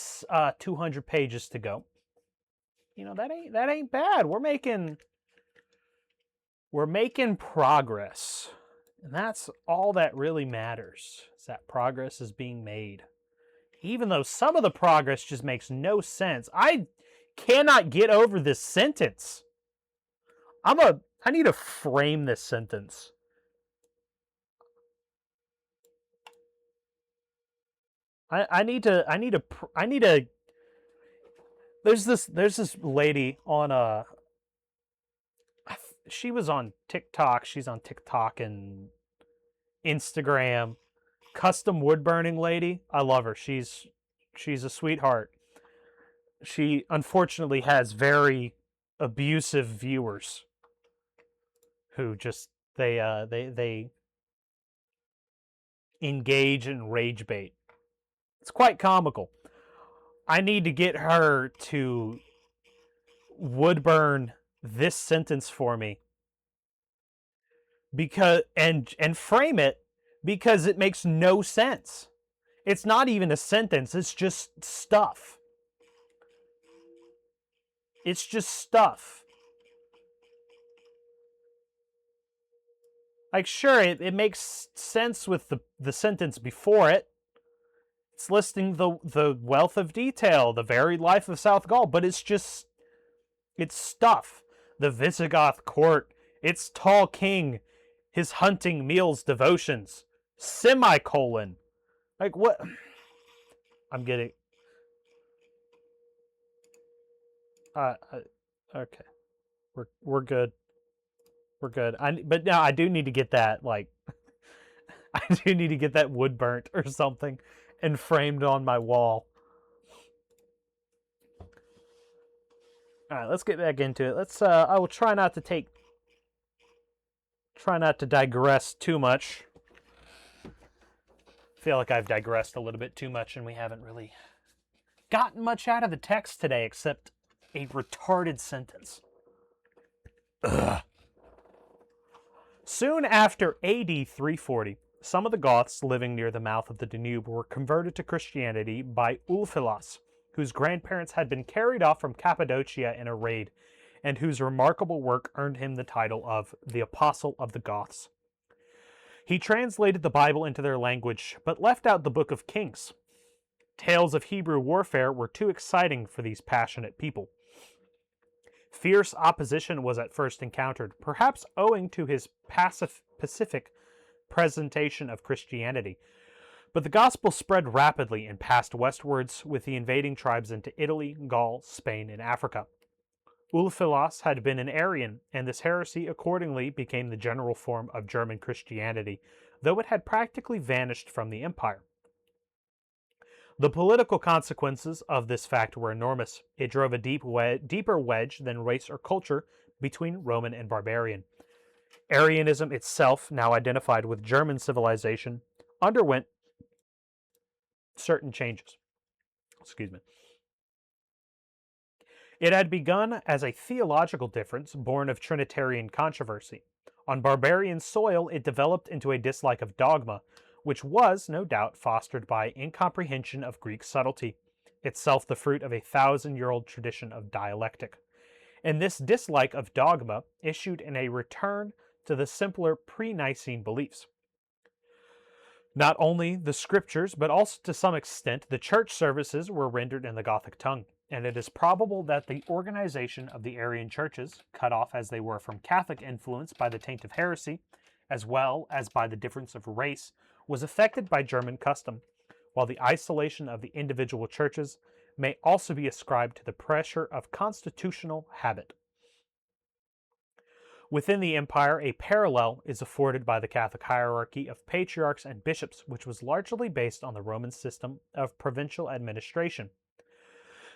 [SPEAKER 1] 200 pages to go. You know, that ain't bad. We're making progress. And that's all that really matters, is that progress is being made. Even though some of the progress just makes no sense. I cannot get over this sentence. I need to frame this sentence. I need to there's this lady on she was on TikTok. She's on TikTok and Instagram. Custom wood burning lady. I love her. She's a sweetheart. She unfortunately has very abusive viewers who just they engage in rage bait. It's quite comical. I need to get her to wood burn this sentence for me, because and frame it, because it makes no sense. It's not even a sentence, it's just stuff. It's just stuff. Like, sure, it makes sense with the sentence before it. It's listing the wealth of detail, the varied life of South Gaul, but it's stuff. The Visigoth court, its tall king, his hunting, meals, devotions, semicolon. Like, what? I'm getting... okay. We're good. We're good. But now I do need to get that, like... I do need to get that wood burnt or something and framed on my wall. Alright, let's get back into it. Let's, I will try not to digress too much. I feel like I've digressed a little bit too much and we haven't really gotten much out of the text today except a retarded sentence. Ugh. Soon after AD 340, some of the Goths living near the mouth of the Danube were converted to Christianity by Ulfilas, whose grandparents had been carried off from Cappadocia in a raid, and whose remarkable work earned him the title of the Apostle of the Goths. He translated the Bible into their language, but left out the Book of Kings. Tales of Hebrew warfare were too exciting for these passionate people. Fierce opposition was at first encountered, perhaps owing to his pacific presentation of Christianity. But the gospel spread rapidly and passed westwards with the invading tribes into Italy, Gaul, Spain, and Africa. Ulfilas had been an Arian, and this heresy accordingly became the general form of German Christianity, though it had practically vanished from the empire. The political consequences of this fact were enormous. It drove a deeper wedge than race or culture between Roman and barbarian. Arianism itself, now identified with German civilization, underwent certain changes. Excuse me. It had begun as a theological difference born of Trinitarian controversy. On barbarian soil, it developed into a dislike of dogma, which was, no doubt, fostered by incomprehension of Greek subtlety, itself the fruit of a 1,000-year-old tradition of dialectic. And this dislike of dogma issued in a return to the simpler pre-Nicene beliefs. Not only the scriptures, but also to some extent the church services were rendered in the Gothic tongue, and it is probable that the organization of the Arian churches, cut off as they were from Catholic influence by the taint of heresy, as well as by the difference of race, was affected by German custom, while the isolation of the individual churches may also be ascribed to the pressure of constitutional habit. Within the empire, a parallel is afforded by the Catholic hierarchy of patriarchs and bishops, which was largely based on the Roman system of provincial administration.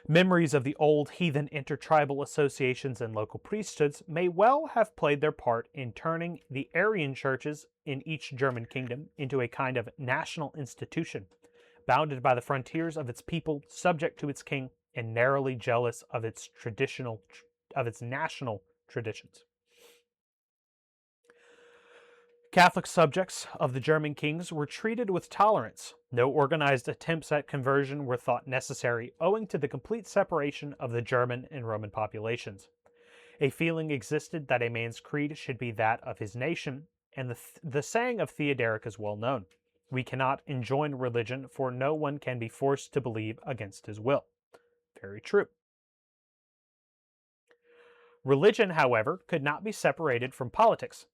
[SPEAKER 1] Memories of the old heathen intertribal associations and local priesthoods may well have played their part in turning the Arian churches in each German kingdom into a kind of national institution, bounded by the frontiers of its people, subject to its king, and narrowly jealous of its national traditions. Catholic subjects of the German kings were treated with tolerance. No organized attempts at conversion were thought necessary, owing to the complete separation of the German and Roman populations. A feeling existed that a man's creed should be that of his nation, and the saying of Theodoric is well known: "We cannot enjoin religion, for no one can be forced to believe against his will." Very true. Religion, however, could not be separated from politics,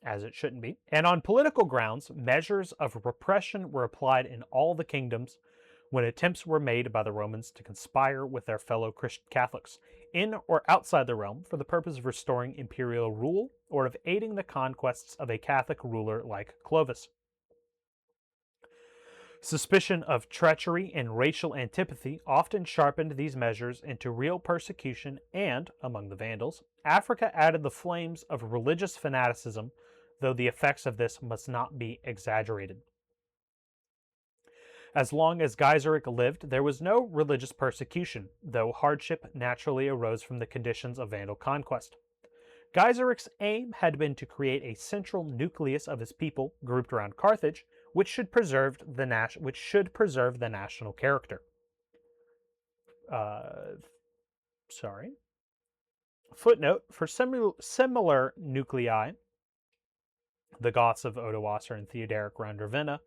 [SPEAKER 1] as it shouldn't be, and on political grounds, measures of repression were applied in all the kingdoms when attempts were made by the Romans to conspire with their fellow Christian Catholics, in or outside the realm, for the purpose of restoring imperial rule or of aiding the conquests of a Catholic ruler like Clovis. Suspicion of treachery and racial antipathy often sharpened these measures into real persecution, and, among the Vandals, Africa added the flames of religious fanaticism, though the effects of this must not be exaggerated. As long as Gaiseric lived, there was no religious persecution, though hardship naturally arose from the conditions of Vandal conquest. Gaiseric's aim had been to create a central nucleus of his people, grouped around Carthage, which should preserve the national character. Footnote: for similar nuclei, the Goths of Odoacer and Theodoric around Ravenna,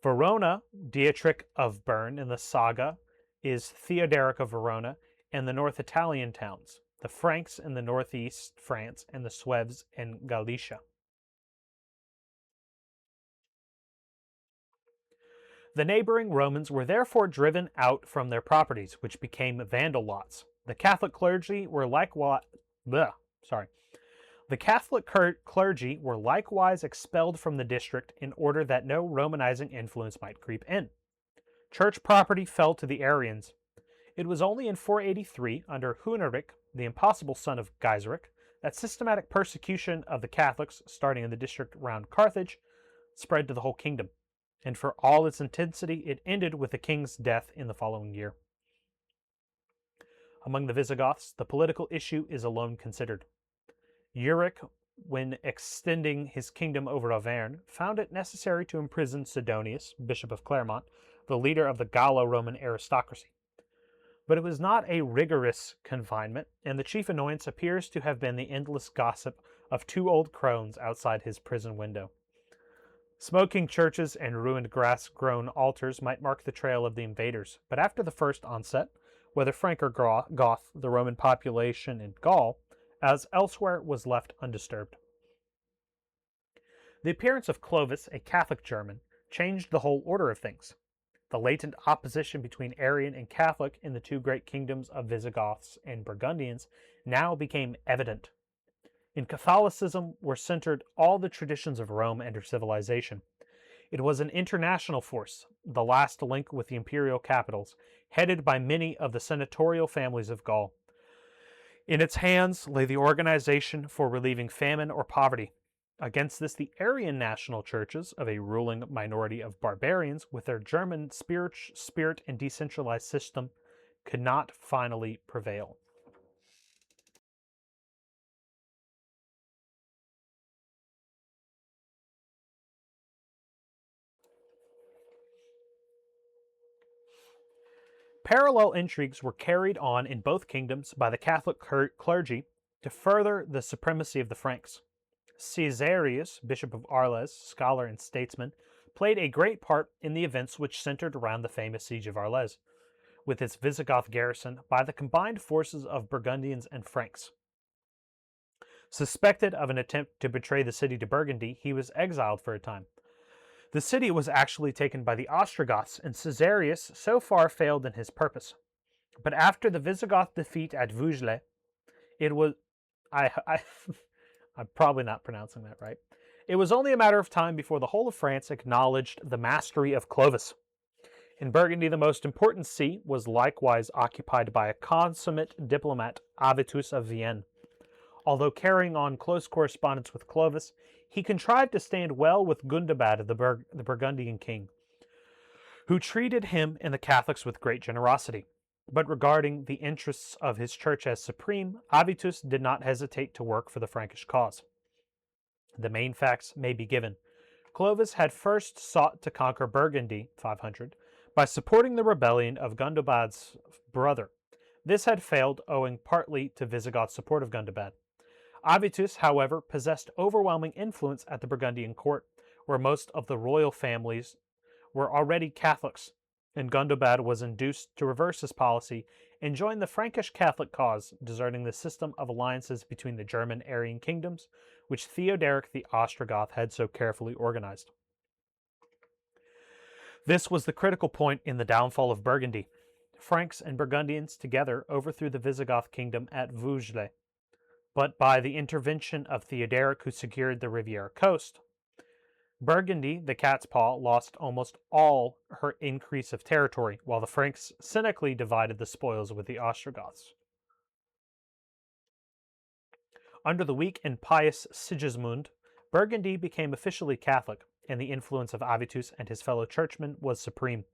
[SPEAKER 1] Verona, Dietrich of Bern in the saga, is Theodoric of Verona, and the North Italian towns, the Franks in the northeast France, and the Sueves in Galicia. The neighboring Romans were therefore driven out from their properties, which became Vandal lots. The Catholic clergy were likewise expelled from the district in order that no Romanizing influence might creep in. Church property fell to the Arians. It was only in 483, under Huneric, the impossible son of Gaiseric, that systematic persecution of the Catholics, starting in the district round Carthage, spread to the whole kingdom, and for all its intensity, it ended with the king's death in the following year. Among the Visigoths, the political issue is alone considered. Euric, when extending his kingdom over Auvergne, found it necessary to imprison Sidonius, Bishop of Clermont, the leader of the Gallo-Roman aristocracy. But it was not a rigorous confinement, and the chief annoyance appears to have been the endless gossip of two old crones outside his prison window. Smoking churches and ruined grass-grown altars might mark the trail of the invaders, but after the first onset, whether Frank or Goth, the Roman population in Gaul, as elsewhere, was left undisturbed. The appearance of Clovis, a Catholic German, changed the whole order of things. The latent opposition between Arian and Catholic in the two great kingdoms of Visigoths and Burgundians now became evident. In Catholicism were centered all the traditions of Rome and her civilization. It was an international force, the last link with the imperial capitals, headed by many of the senatorial families of Gaul. In its hands lay the organization for relieving famine or poverty. Against this, the Arian national churches of a ruling minority of barbarians, with their German spirit and decentralized system, could not finally prevail. Parallel intrigues were carried on in both kingdoms by the Catholic clergy to further the supremacy of the Franks. Caesarius, Bishop of Arles, scholar and statesman, played a great part in the events which centered around the famous siege of Arles, with its Visigoth garrison by the combined forces of Burgundians and Franks. Suspected of an attempt to betray the city to Burgundy, he was exiled for a time. The city was actually taken by the Ostrogoths, and Caesarius so far failed in his purpose. But after the Visigoth defeat at Vougeles, it was... I'm probably not pronouncing that right. It was only a matter of time before the whole of France acknowledged the mastery of Clovis. In Burgundy, the most important see was likewise occupied by a consummate diplomat, Avitus of Vienne. Although carrying on close correspondence with Clovis, he contrived to stand well with Gundobad, the Burgundian king, who treated him and the Catholics with great generosity. But regarding the interests of his church as supreme, Avitus did not hesitate to work for the Frankish cause. The main facts may be given. Clovis had first sought to conquer Burgundy, 500, by supporting the rebellion of Gundobad's brother. This had failed owing partly to Visigoth support of Gundobad. Avitus, however, possessed overwhelming influence at the Burgundian court, where most of the royal families were already Catholics, and Gundobad was induced to reverse his policy and join the Frankish Catholic cause, deserting the system of alliances between the German Arian kingdoms, which Theoderic the Ostrogoth had so carefully organized. This was the critical point in the downfall of Burgundy. Franks and Burgundians together overthrew the Visigoth kingdom at Vougeles, but by the intervention of Theoderic, who secured the Riviera coast, Burgundy, the cat's paw, lost almost all her increase of territory, while the Franks cynically divided the spoils with the Ostrogoths. Under the weak and pious Sigismund, Burgundy became officially Catholic, and the influence of Avitus and his fellow churchmen was supreme.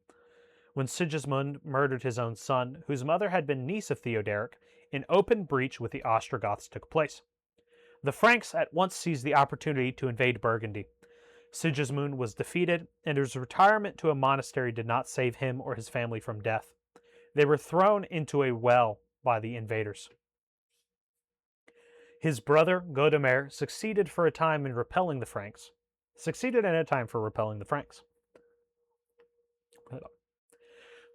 [SPEAKER 1] When Sigismund murdered his own son, whose mother had been niece of Theoderic, an open breach with the Ostrogoths took place. The Franks at once seized the opportunity to invade Burgundy. Sigismund was defeated, and his retirement to a monastery did not save him or his family from death. They were thrown into a well by the invaders. His brother, Godemer, succeeded in a time for repelling the Franks.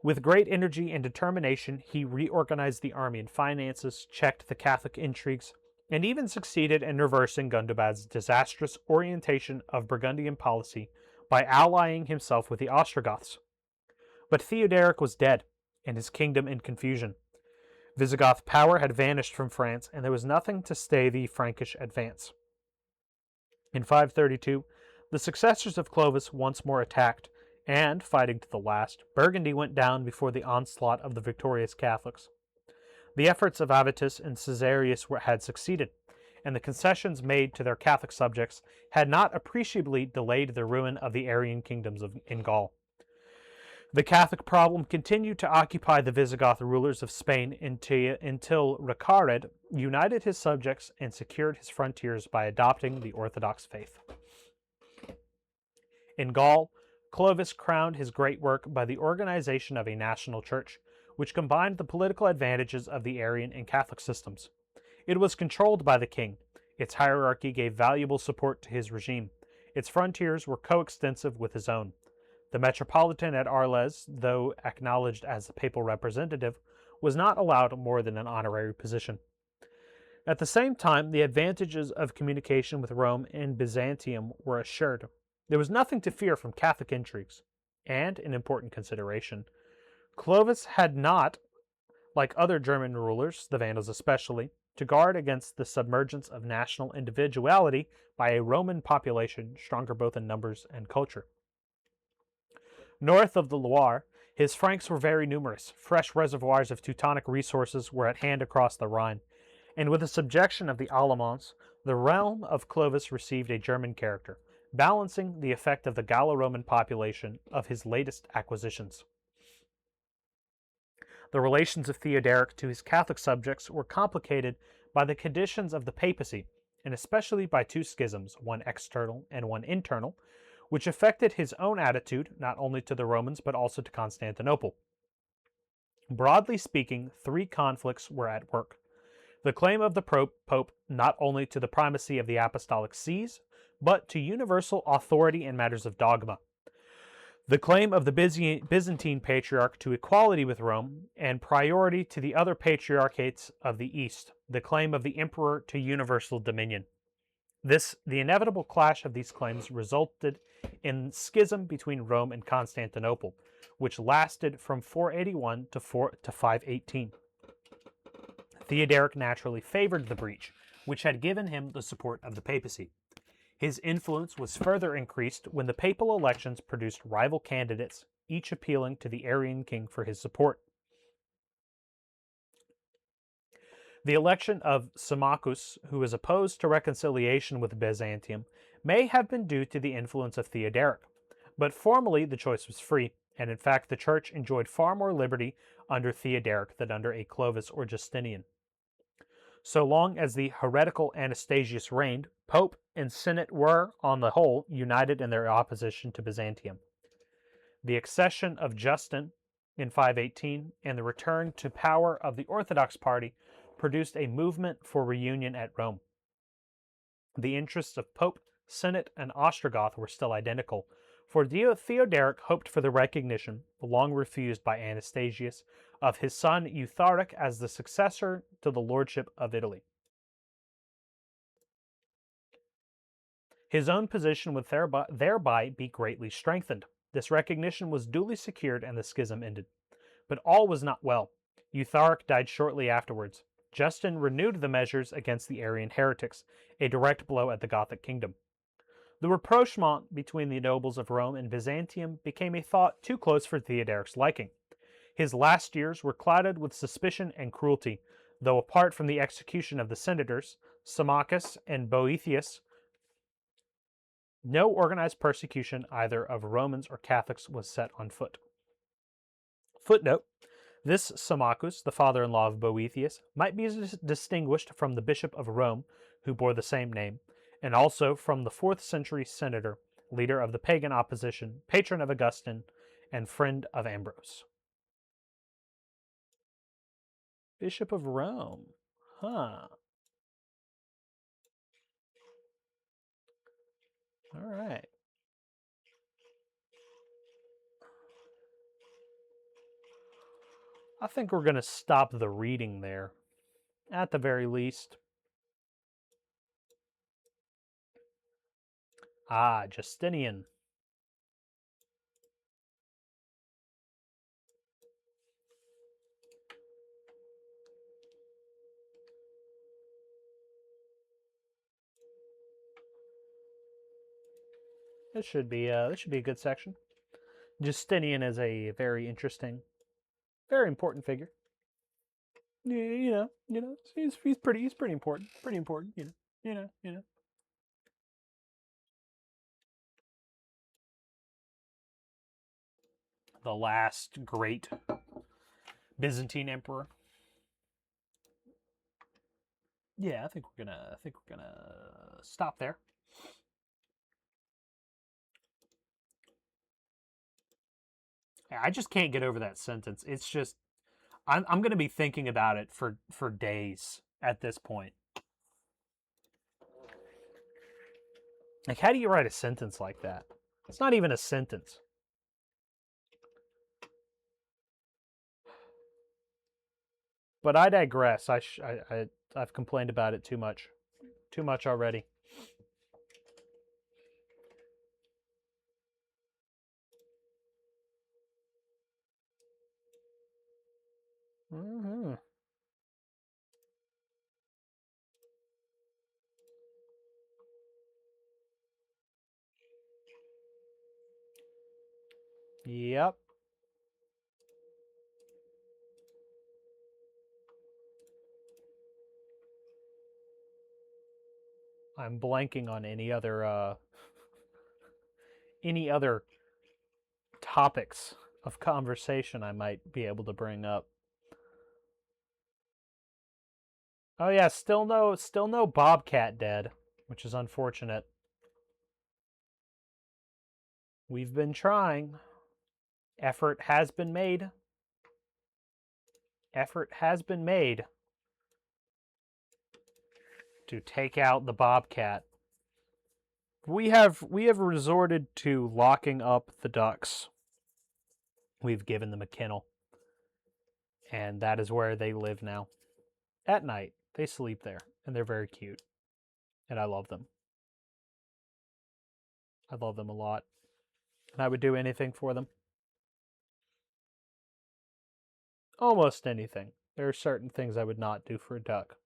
[SPEAKER 1] With great energy and determination, he reorganized the army and finances, checked the Catholic intrigues, and even succeeded in reversing Gundobad's disastrous orientation of Burgundian policy by allying himself with the Ostrogoths. But Theoderic was dead, and his kingdom in confusion. Visigoth power had vanished from France, and there was nothing to stay the Frankish advance. In 532, the successors of Clovis once more attacked, and, fighting to the last, Burgundy went down before the onslaught of the victorious Catholics. The efforts of Avitus and Caesarius had succeeded, and the concessions made to their Catholic subjects had not appreciably delayed the ruin of the Arian kingdoms in Gaul. The Catholic problem continued to occupy the Visigoth rulers of Spain until Recared united his subjects and secured his frontiers by adopting the Orthodox faith. In Gaul, Clovis crowned his great work by the organization of a national church, which combined the political advantages of the Arian and Catholic systems. It was controlled by the king. Its hierarchy gave valuable support to his regime. Its frontiers were coextensive with his own. The metropolitan at Arles, though acknowledged as the papal representative, was not allowed more than an honorary position. At the same time, the advantages of communication with Rome and Byzantium were assured. There was nothing to fear from Catholic intrigues, and, an important consideration, Clovis had not, like other German rulers, the Vandals especially, to guard against the submergence of national individuality by a Roman population stronger both in numbers and culture. North of the Loire, his Franks were very numerous. Fresh reservoirs of Teutonic resources were at hand across the Rhine, and with the subjection of the Alamans, the realm of Clovis received a German character, balancing the effect of the Gallo-Roman population of his latest acquisitions. The relations of Theoderic to his Catholic subjects were complicated by the conditions of the papacy, and especially by two schisms, one external and one internal, which affected his own attitude not only to the Romans but also to Constantinople. Broadly speaking, three conflicts were at work. The claim of the Pope not only to the primacy of the apostolic sees, but to universal authority in matters of dogma. The claim of the Byzantine Patriarch to equality with Rome and priority to the other patriarchates of the East. The claim of the Emperor to universal dominion. The inevitable clash of these claims resulted in schism between Rome and Constantinople, which lasted from 481 to 518. Theodoric naturally favored the breach, which had given him the support of the papacy. His influence was further increased when the papal elections produced rival candidates, each appealing to the Arian king for his support. The election of Symmachus, who was opposed to reconciliation with Byzantium, may have been due to the influence of Theodoric, but formally the choice was free, and in fact the Church enjoyed far more liberty under Theodoric than under a Clovis or Justinian. So long as the heretical Anastasius reigned, Pope and Senate were, on the whole, united in their opposition to Byzantium. The accession of Justin in 518 and the return to power of the Orthodox party produced a movement for reunion at Rome. The interests of Pope, Senate, and Ostrogoth were still identical, for Theodoric hoped for the recognition, long refused by Anastasius, of his son Eutharic as the successor to the lordship of Italy. His own position would thereby be greatly strengthened. This recognition was duly secured and the schism ended. But all was not well. Eutharic died shortly afterwards. Justin renewed the measures against the Arian heretics, a direct blow at the Gothic kingdom. The rapprochement between the nobles of Rome and Byzantium became a thought too close for Theodoric's liking. His last years were clouded with suspicion and cruelty, though apart from the execution of the senators, Symmachus and Boethius, no organized persecution either of Romans or Catholics was set on foot. Footnote: this Symmachus, the father-in-law of Boethius, might be distinguished from the Bishop of Rome, who bore the same name, and also from the 4th century senator, leader of the pagan opposition, patron of Augustine, and friend of Ambrose. Bishop of Rome. Huh. All right. I think we're going to stop the reading there, at the very least. Ah, Justinian. This should be a good section. Justinian is a very interesting, very important figure. He's pretty important, you know. The last great Byzantine emperor. Yeah, I think we're gonna stop there. I just can't get over that sentence. It's just I'm gonna be thinking about it for days at this point. Like, how do you write a sentence like that? It's not even a sentence. But I digress. I've complained about it too much already. Mm-hmm. Yep. I'm blanking on any other topics of conversation I might be able to bring up. Oh yeah, still no Bobcat dead, which is unfortunate. We've been trying. Effort has been made. effort has been made to take out the bobcat. We have resorted to locking up the ducks. We've given them a kennel, and that is where they live now. At night, they sleep there, and they're very cute, and I love them. I love them a lot, and I would do anything for them. Almost anything. There are certain things I would not do for a duck.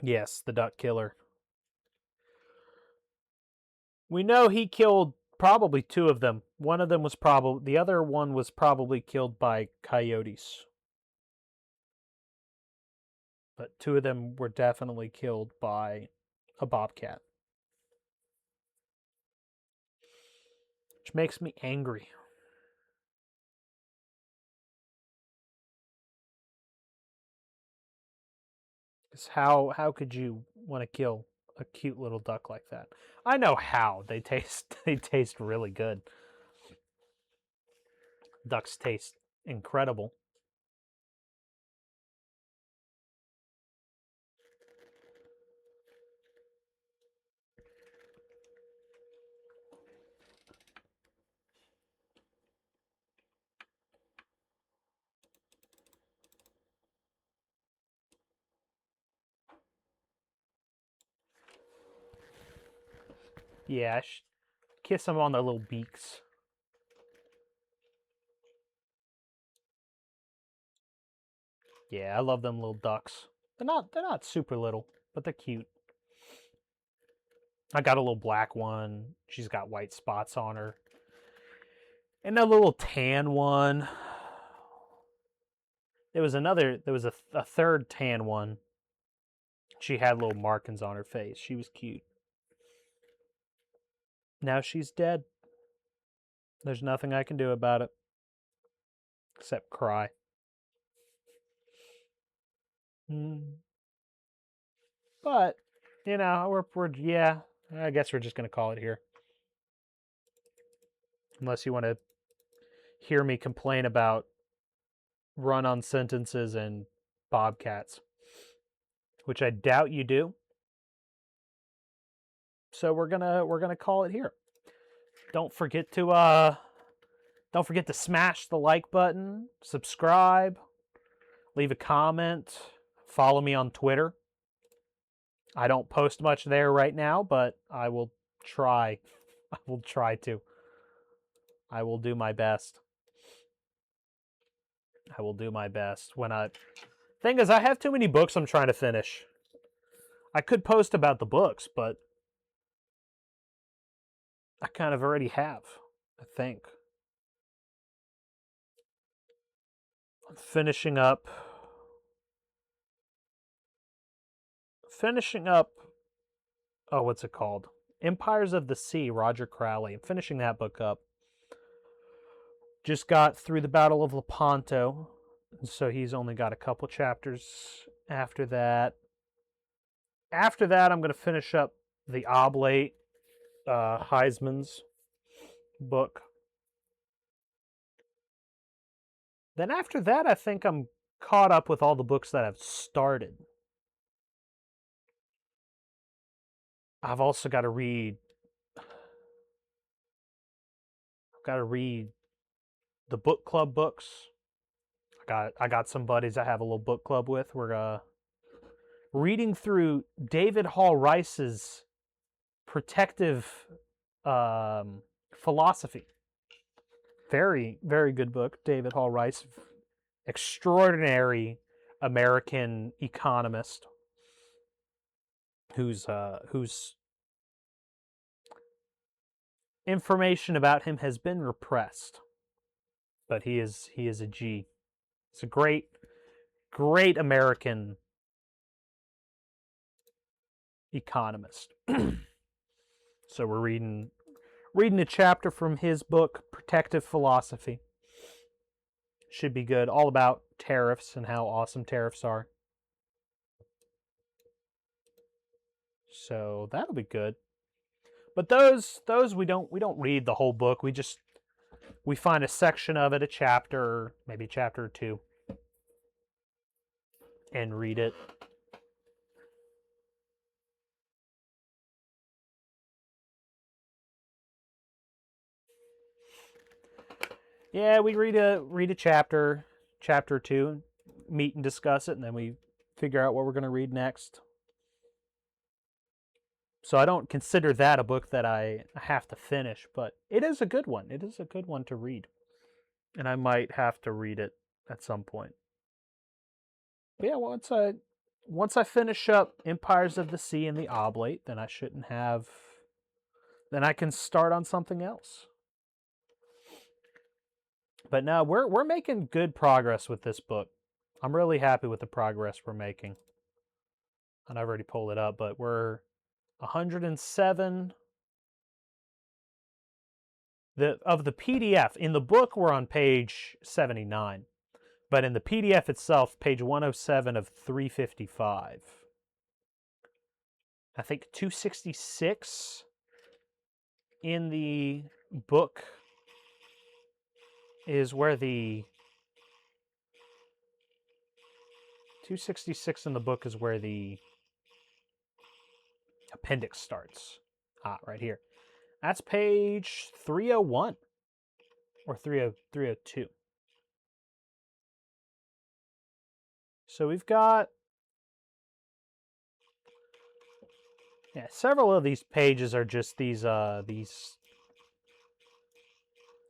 [SPEAKER 1] Yes, the duck killer. We know he killed probably two of them. One of them was probably, the other one was probably killed by coyotes. But two of them were definitely killed by a bobcat. Which makes me angry. Because how could you want to kill a cute little duck like that? I know how. They taste really good. Ducks taste incredible. Yeah, kiss them on their little beaks. Yeah, I love them little ducks. They're not super little, but they're cute. I got a little black one. She's got white spots on her. And a little tan one. There was a third tan one. She had little markings on her face. She was cute. Now she's dead. There's nothing I can do about it. Except cry. But, you know, yeah, I guess we're just going to call it here. Unless you want to hear me complain about run-on sentences and bobcats, which I doubt you do. So we're gonna call it here. Don't forget to smash the like button, subscribe, leave a comment, follow me on Twitter. I don't post much there right now, but I will try. I will try to. I will do my best. I will do my best. Thing is, I have too many books I'm trying to finish. I could post about the books, but I kind of already have, I think. I'm finishing up, oh, what's it called? Empires of the Sea, Roger Crowley. I'm finishing that book up. Just got through the Battle of Lepanto, so he's only got a couple chapters after that. After that, I'm going to finish up the Oblate Heisman's book. Then after that, I think I'm caught up with all the books that I've started. I've also got to read. I've got to read the book club books. I got some buddies I have a little book club with. We're reading through David Hall Rice's Protective Philosophy. Very, very good book. David Hall Rice, extraordinary American economist whose information about him has been repressed, but he is a G. It's a great American economist. So we're reading a chapter from his book, Protective Philosophy. Should be good. All about tariffs and how awesome tariffs are. So that'll be good. But those we don't read the whole book. We just we find a section of it, a chapter, maybe a chapter or two, and read it. Yeah, we read a chapter or two, meet and discuss it, and then we figure out what we're going to read next. So I don't consider that a book that I have to finish, but it is a good one. It is a good one to read. And I might have to read it at some point. But yeah, once I finish up Empires of the Sea and the Oblate, then I can start on something else. But no, we're making good progress with this book. I'm really happy with the progress we're making. And I've already pulled it up, but we're 107. Of the PDF. In the book, we're on page 79. But in the PDF itself, page 107 of 355. I think 266 in the book is where the 266 in the book is where the appendix starts. Right here. That's page 301 or 302. So we've got several of these pages are just these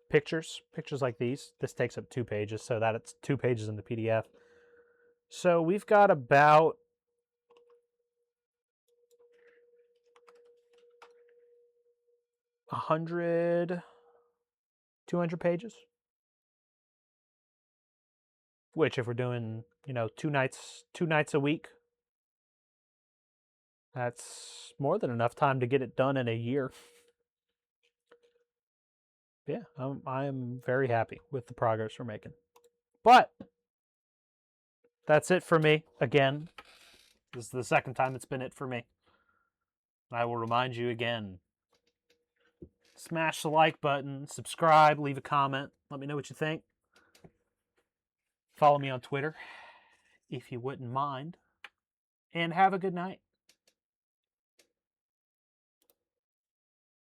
[SPEAKER 1] pictures like these. This takes up 2 pages, so that it's 2 pages in the PDF. So we've got about 100, 200 pages. Which, if we're doing, 2 nights a week, that's more than enough time to get it done in a year. Yeah, I'm very happy with the progress we're making. But that's it for me. Again, this is the second time it's been it for me. I will remind you again. Smash the like button, subscribe, leave a comment. Let me know what you think. Follow me on Twitter, if you wouldn't mind. And have a good night.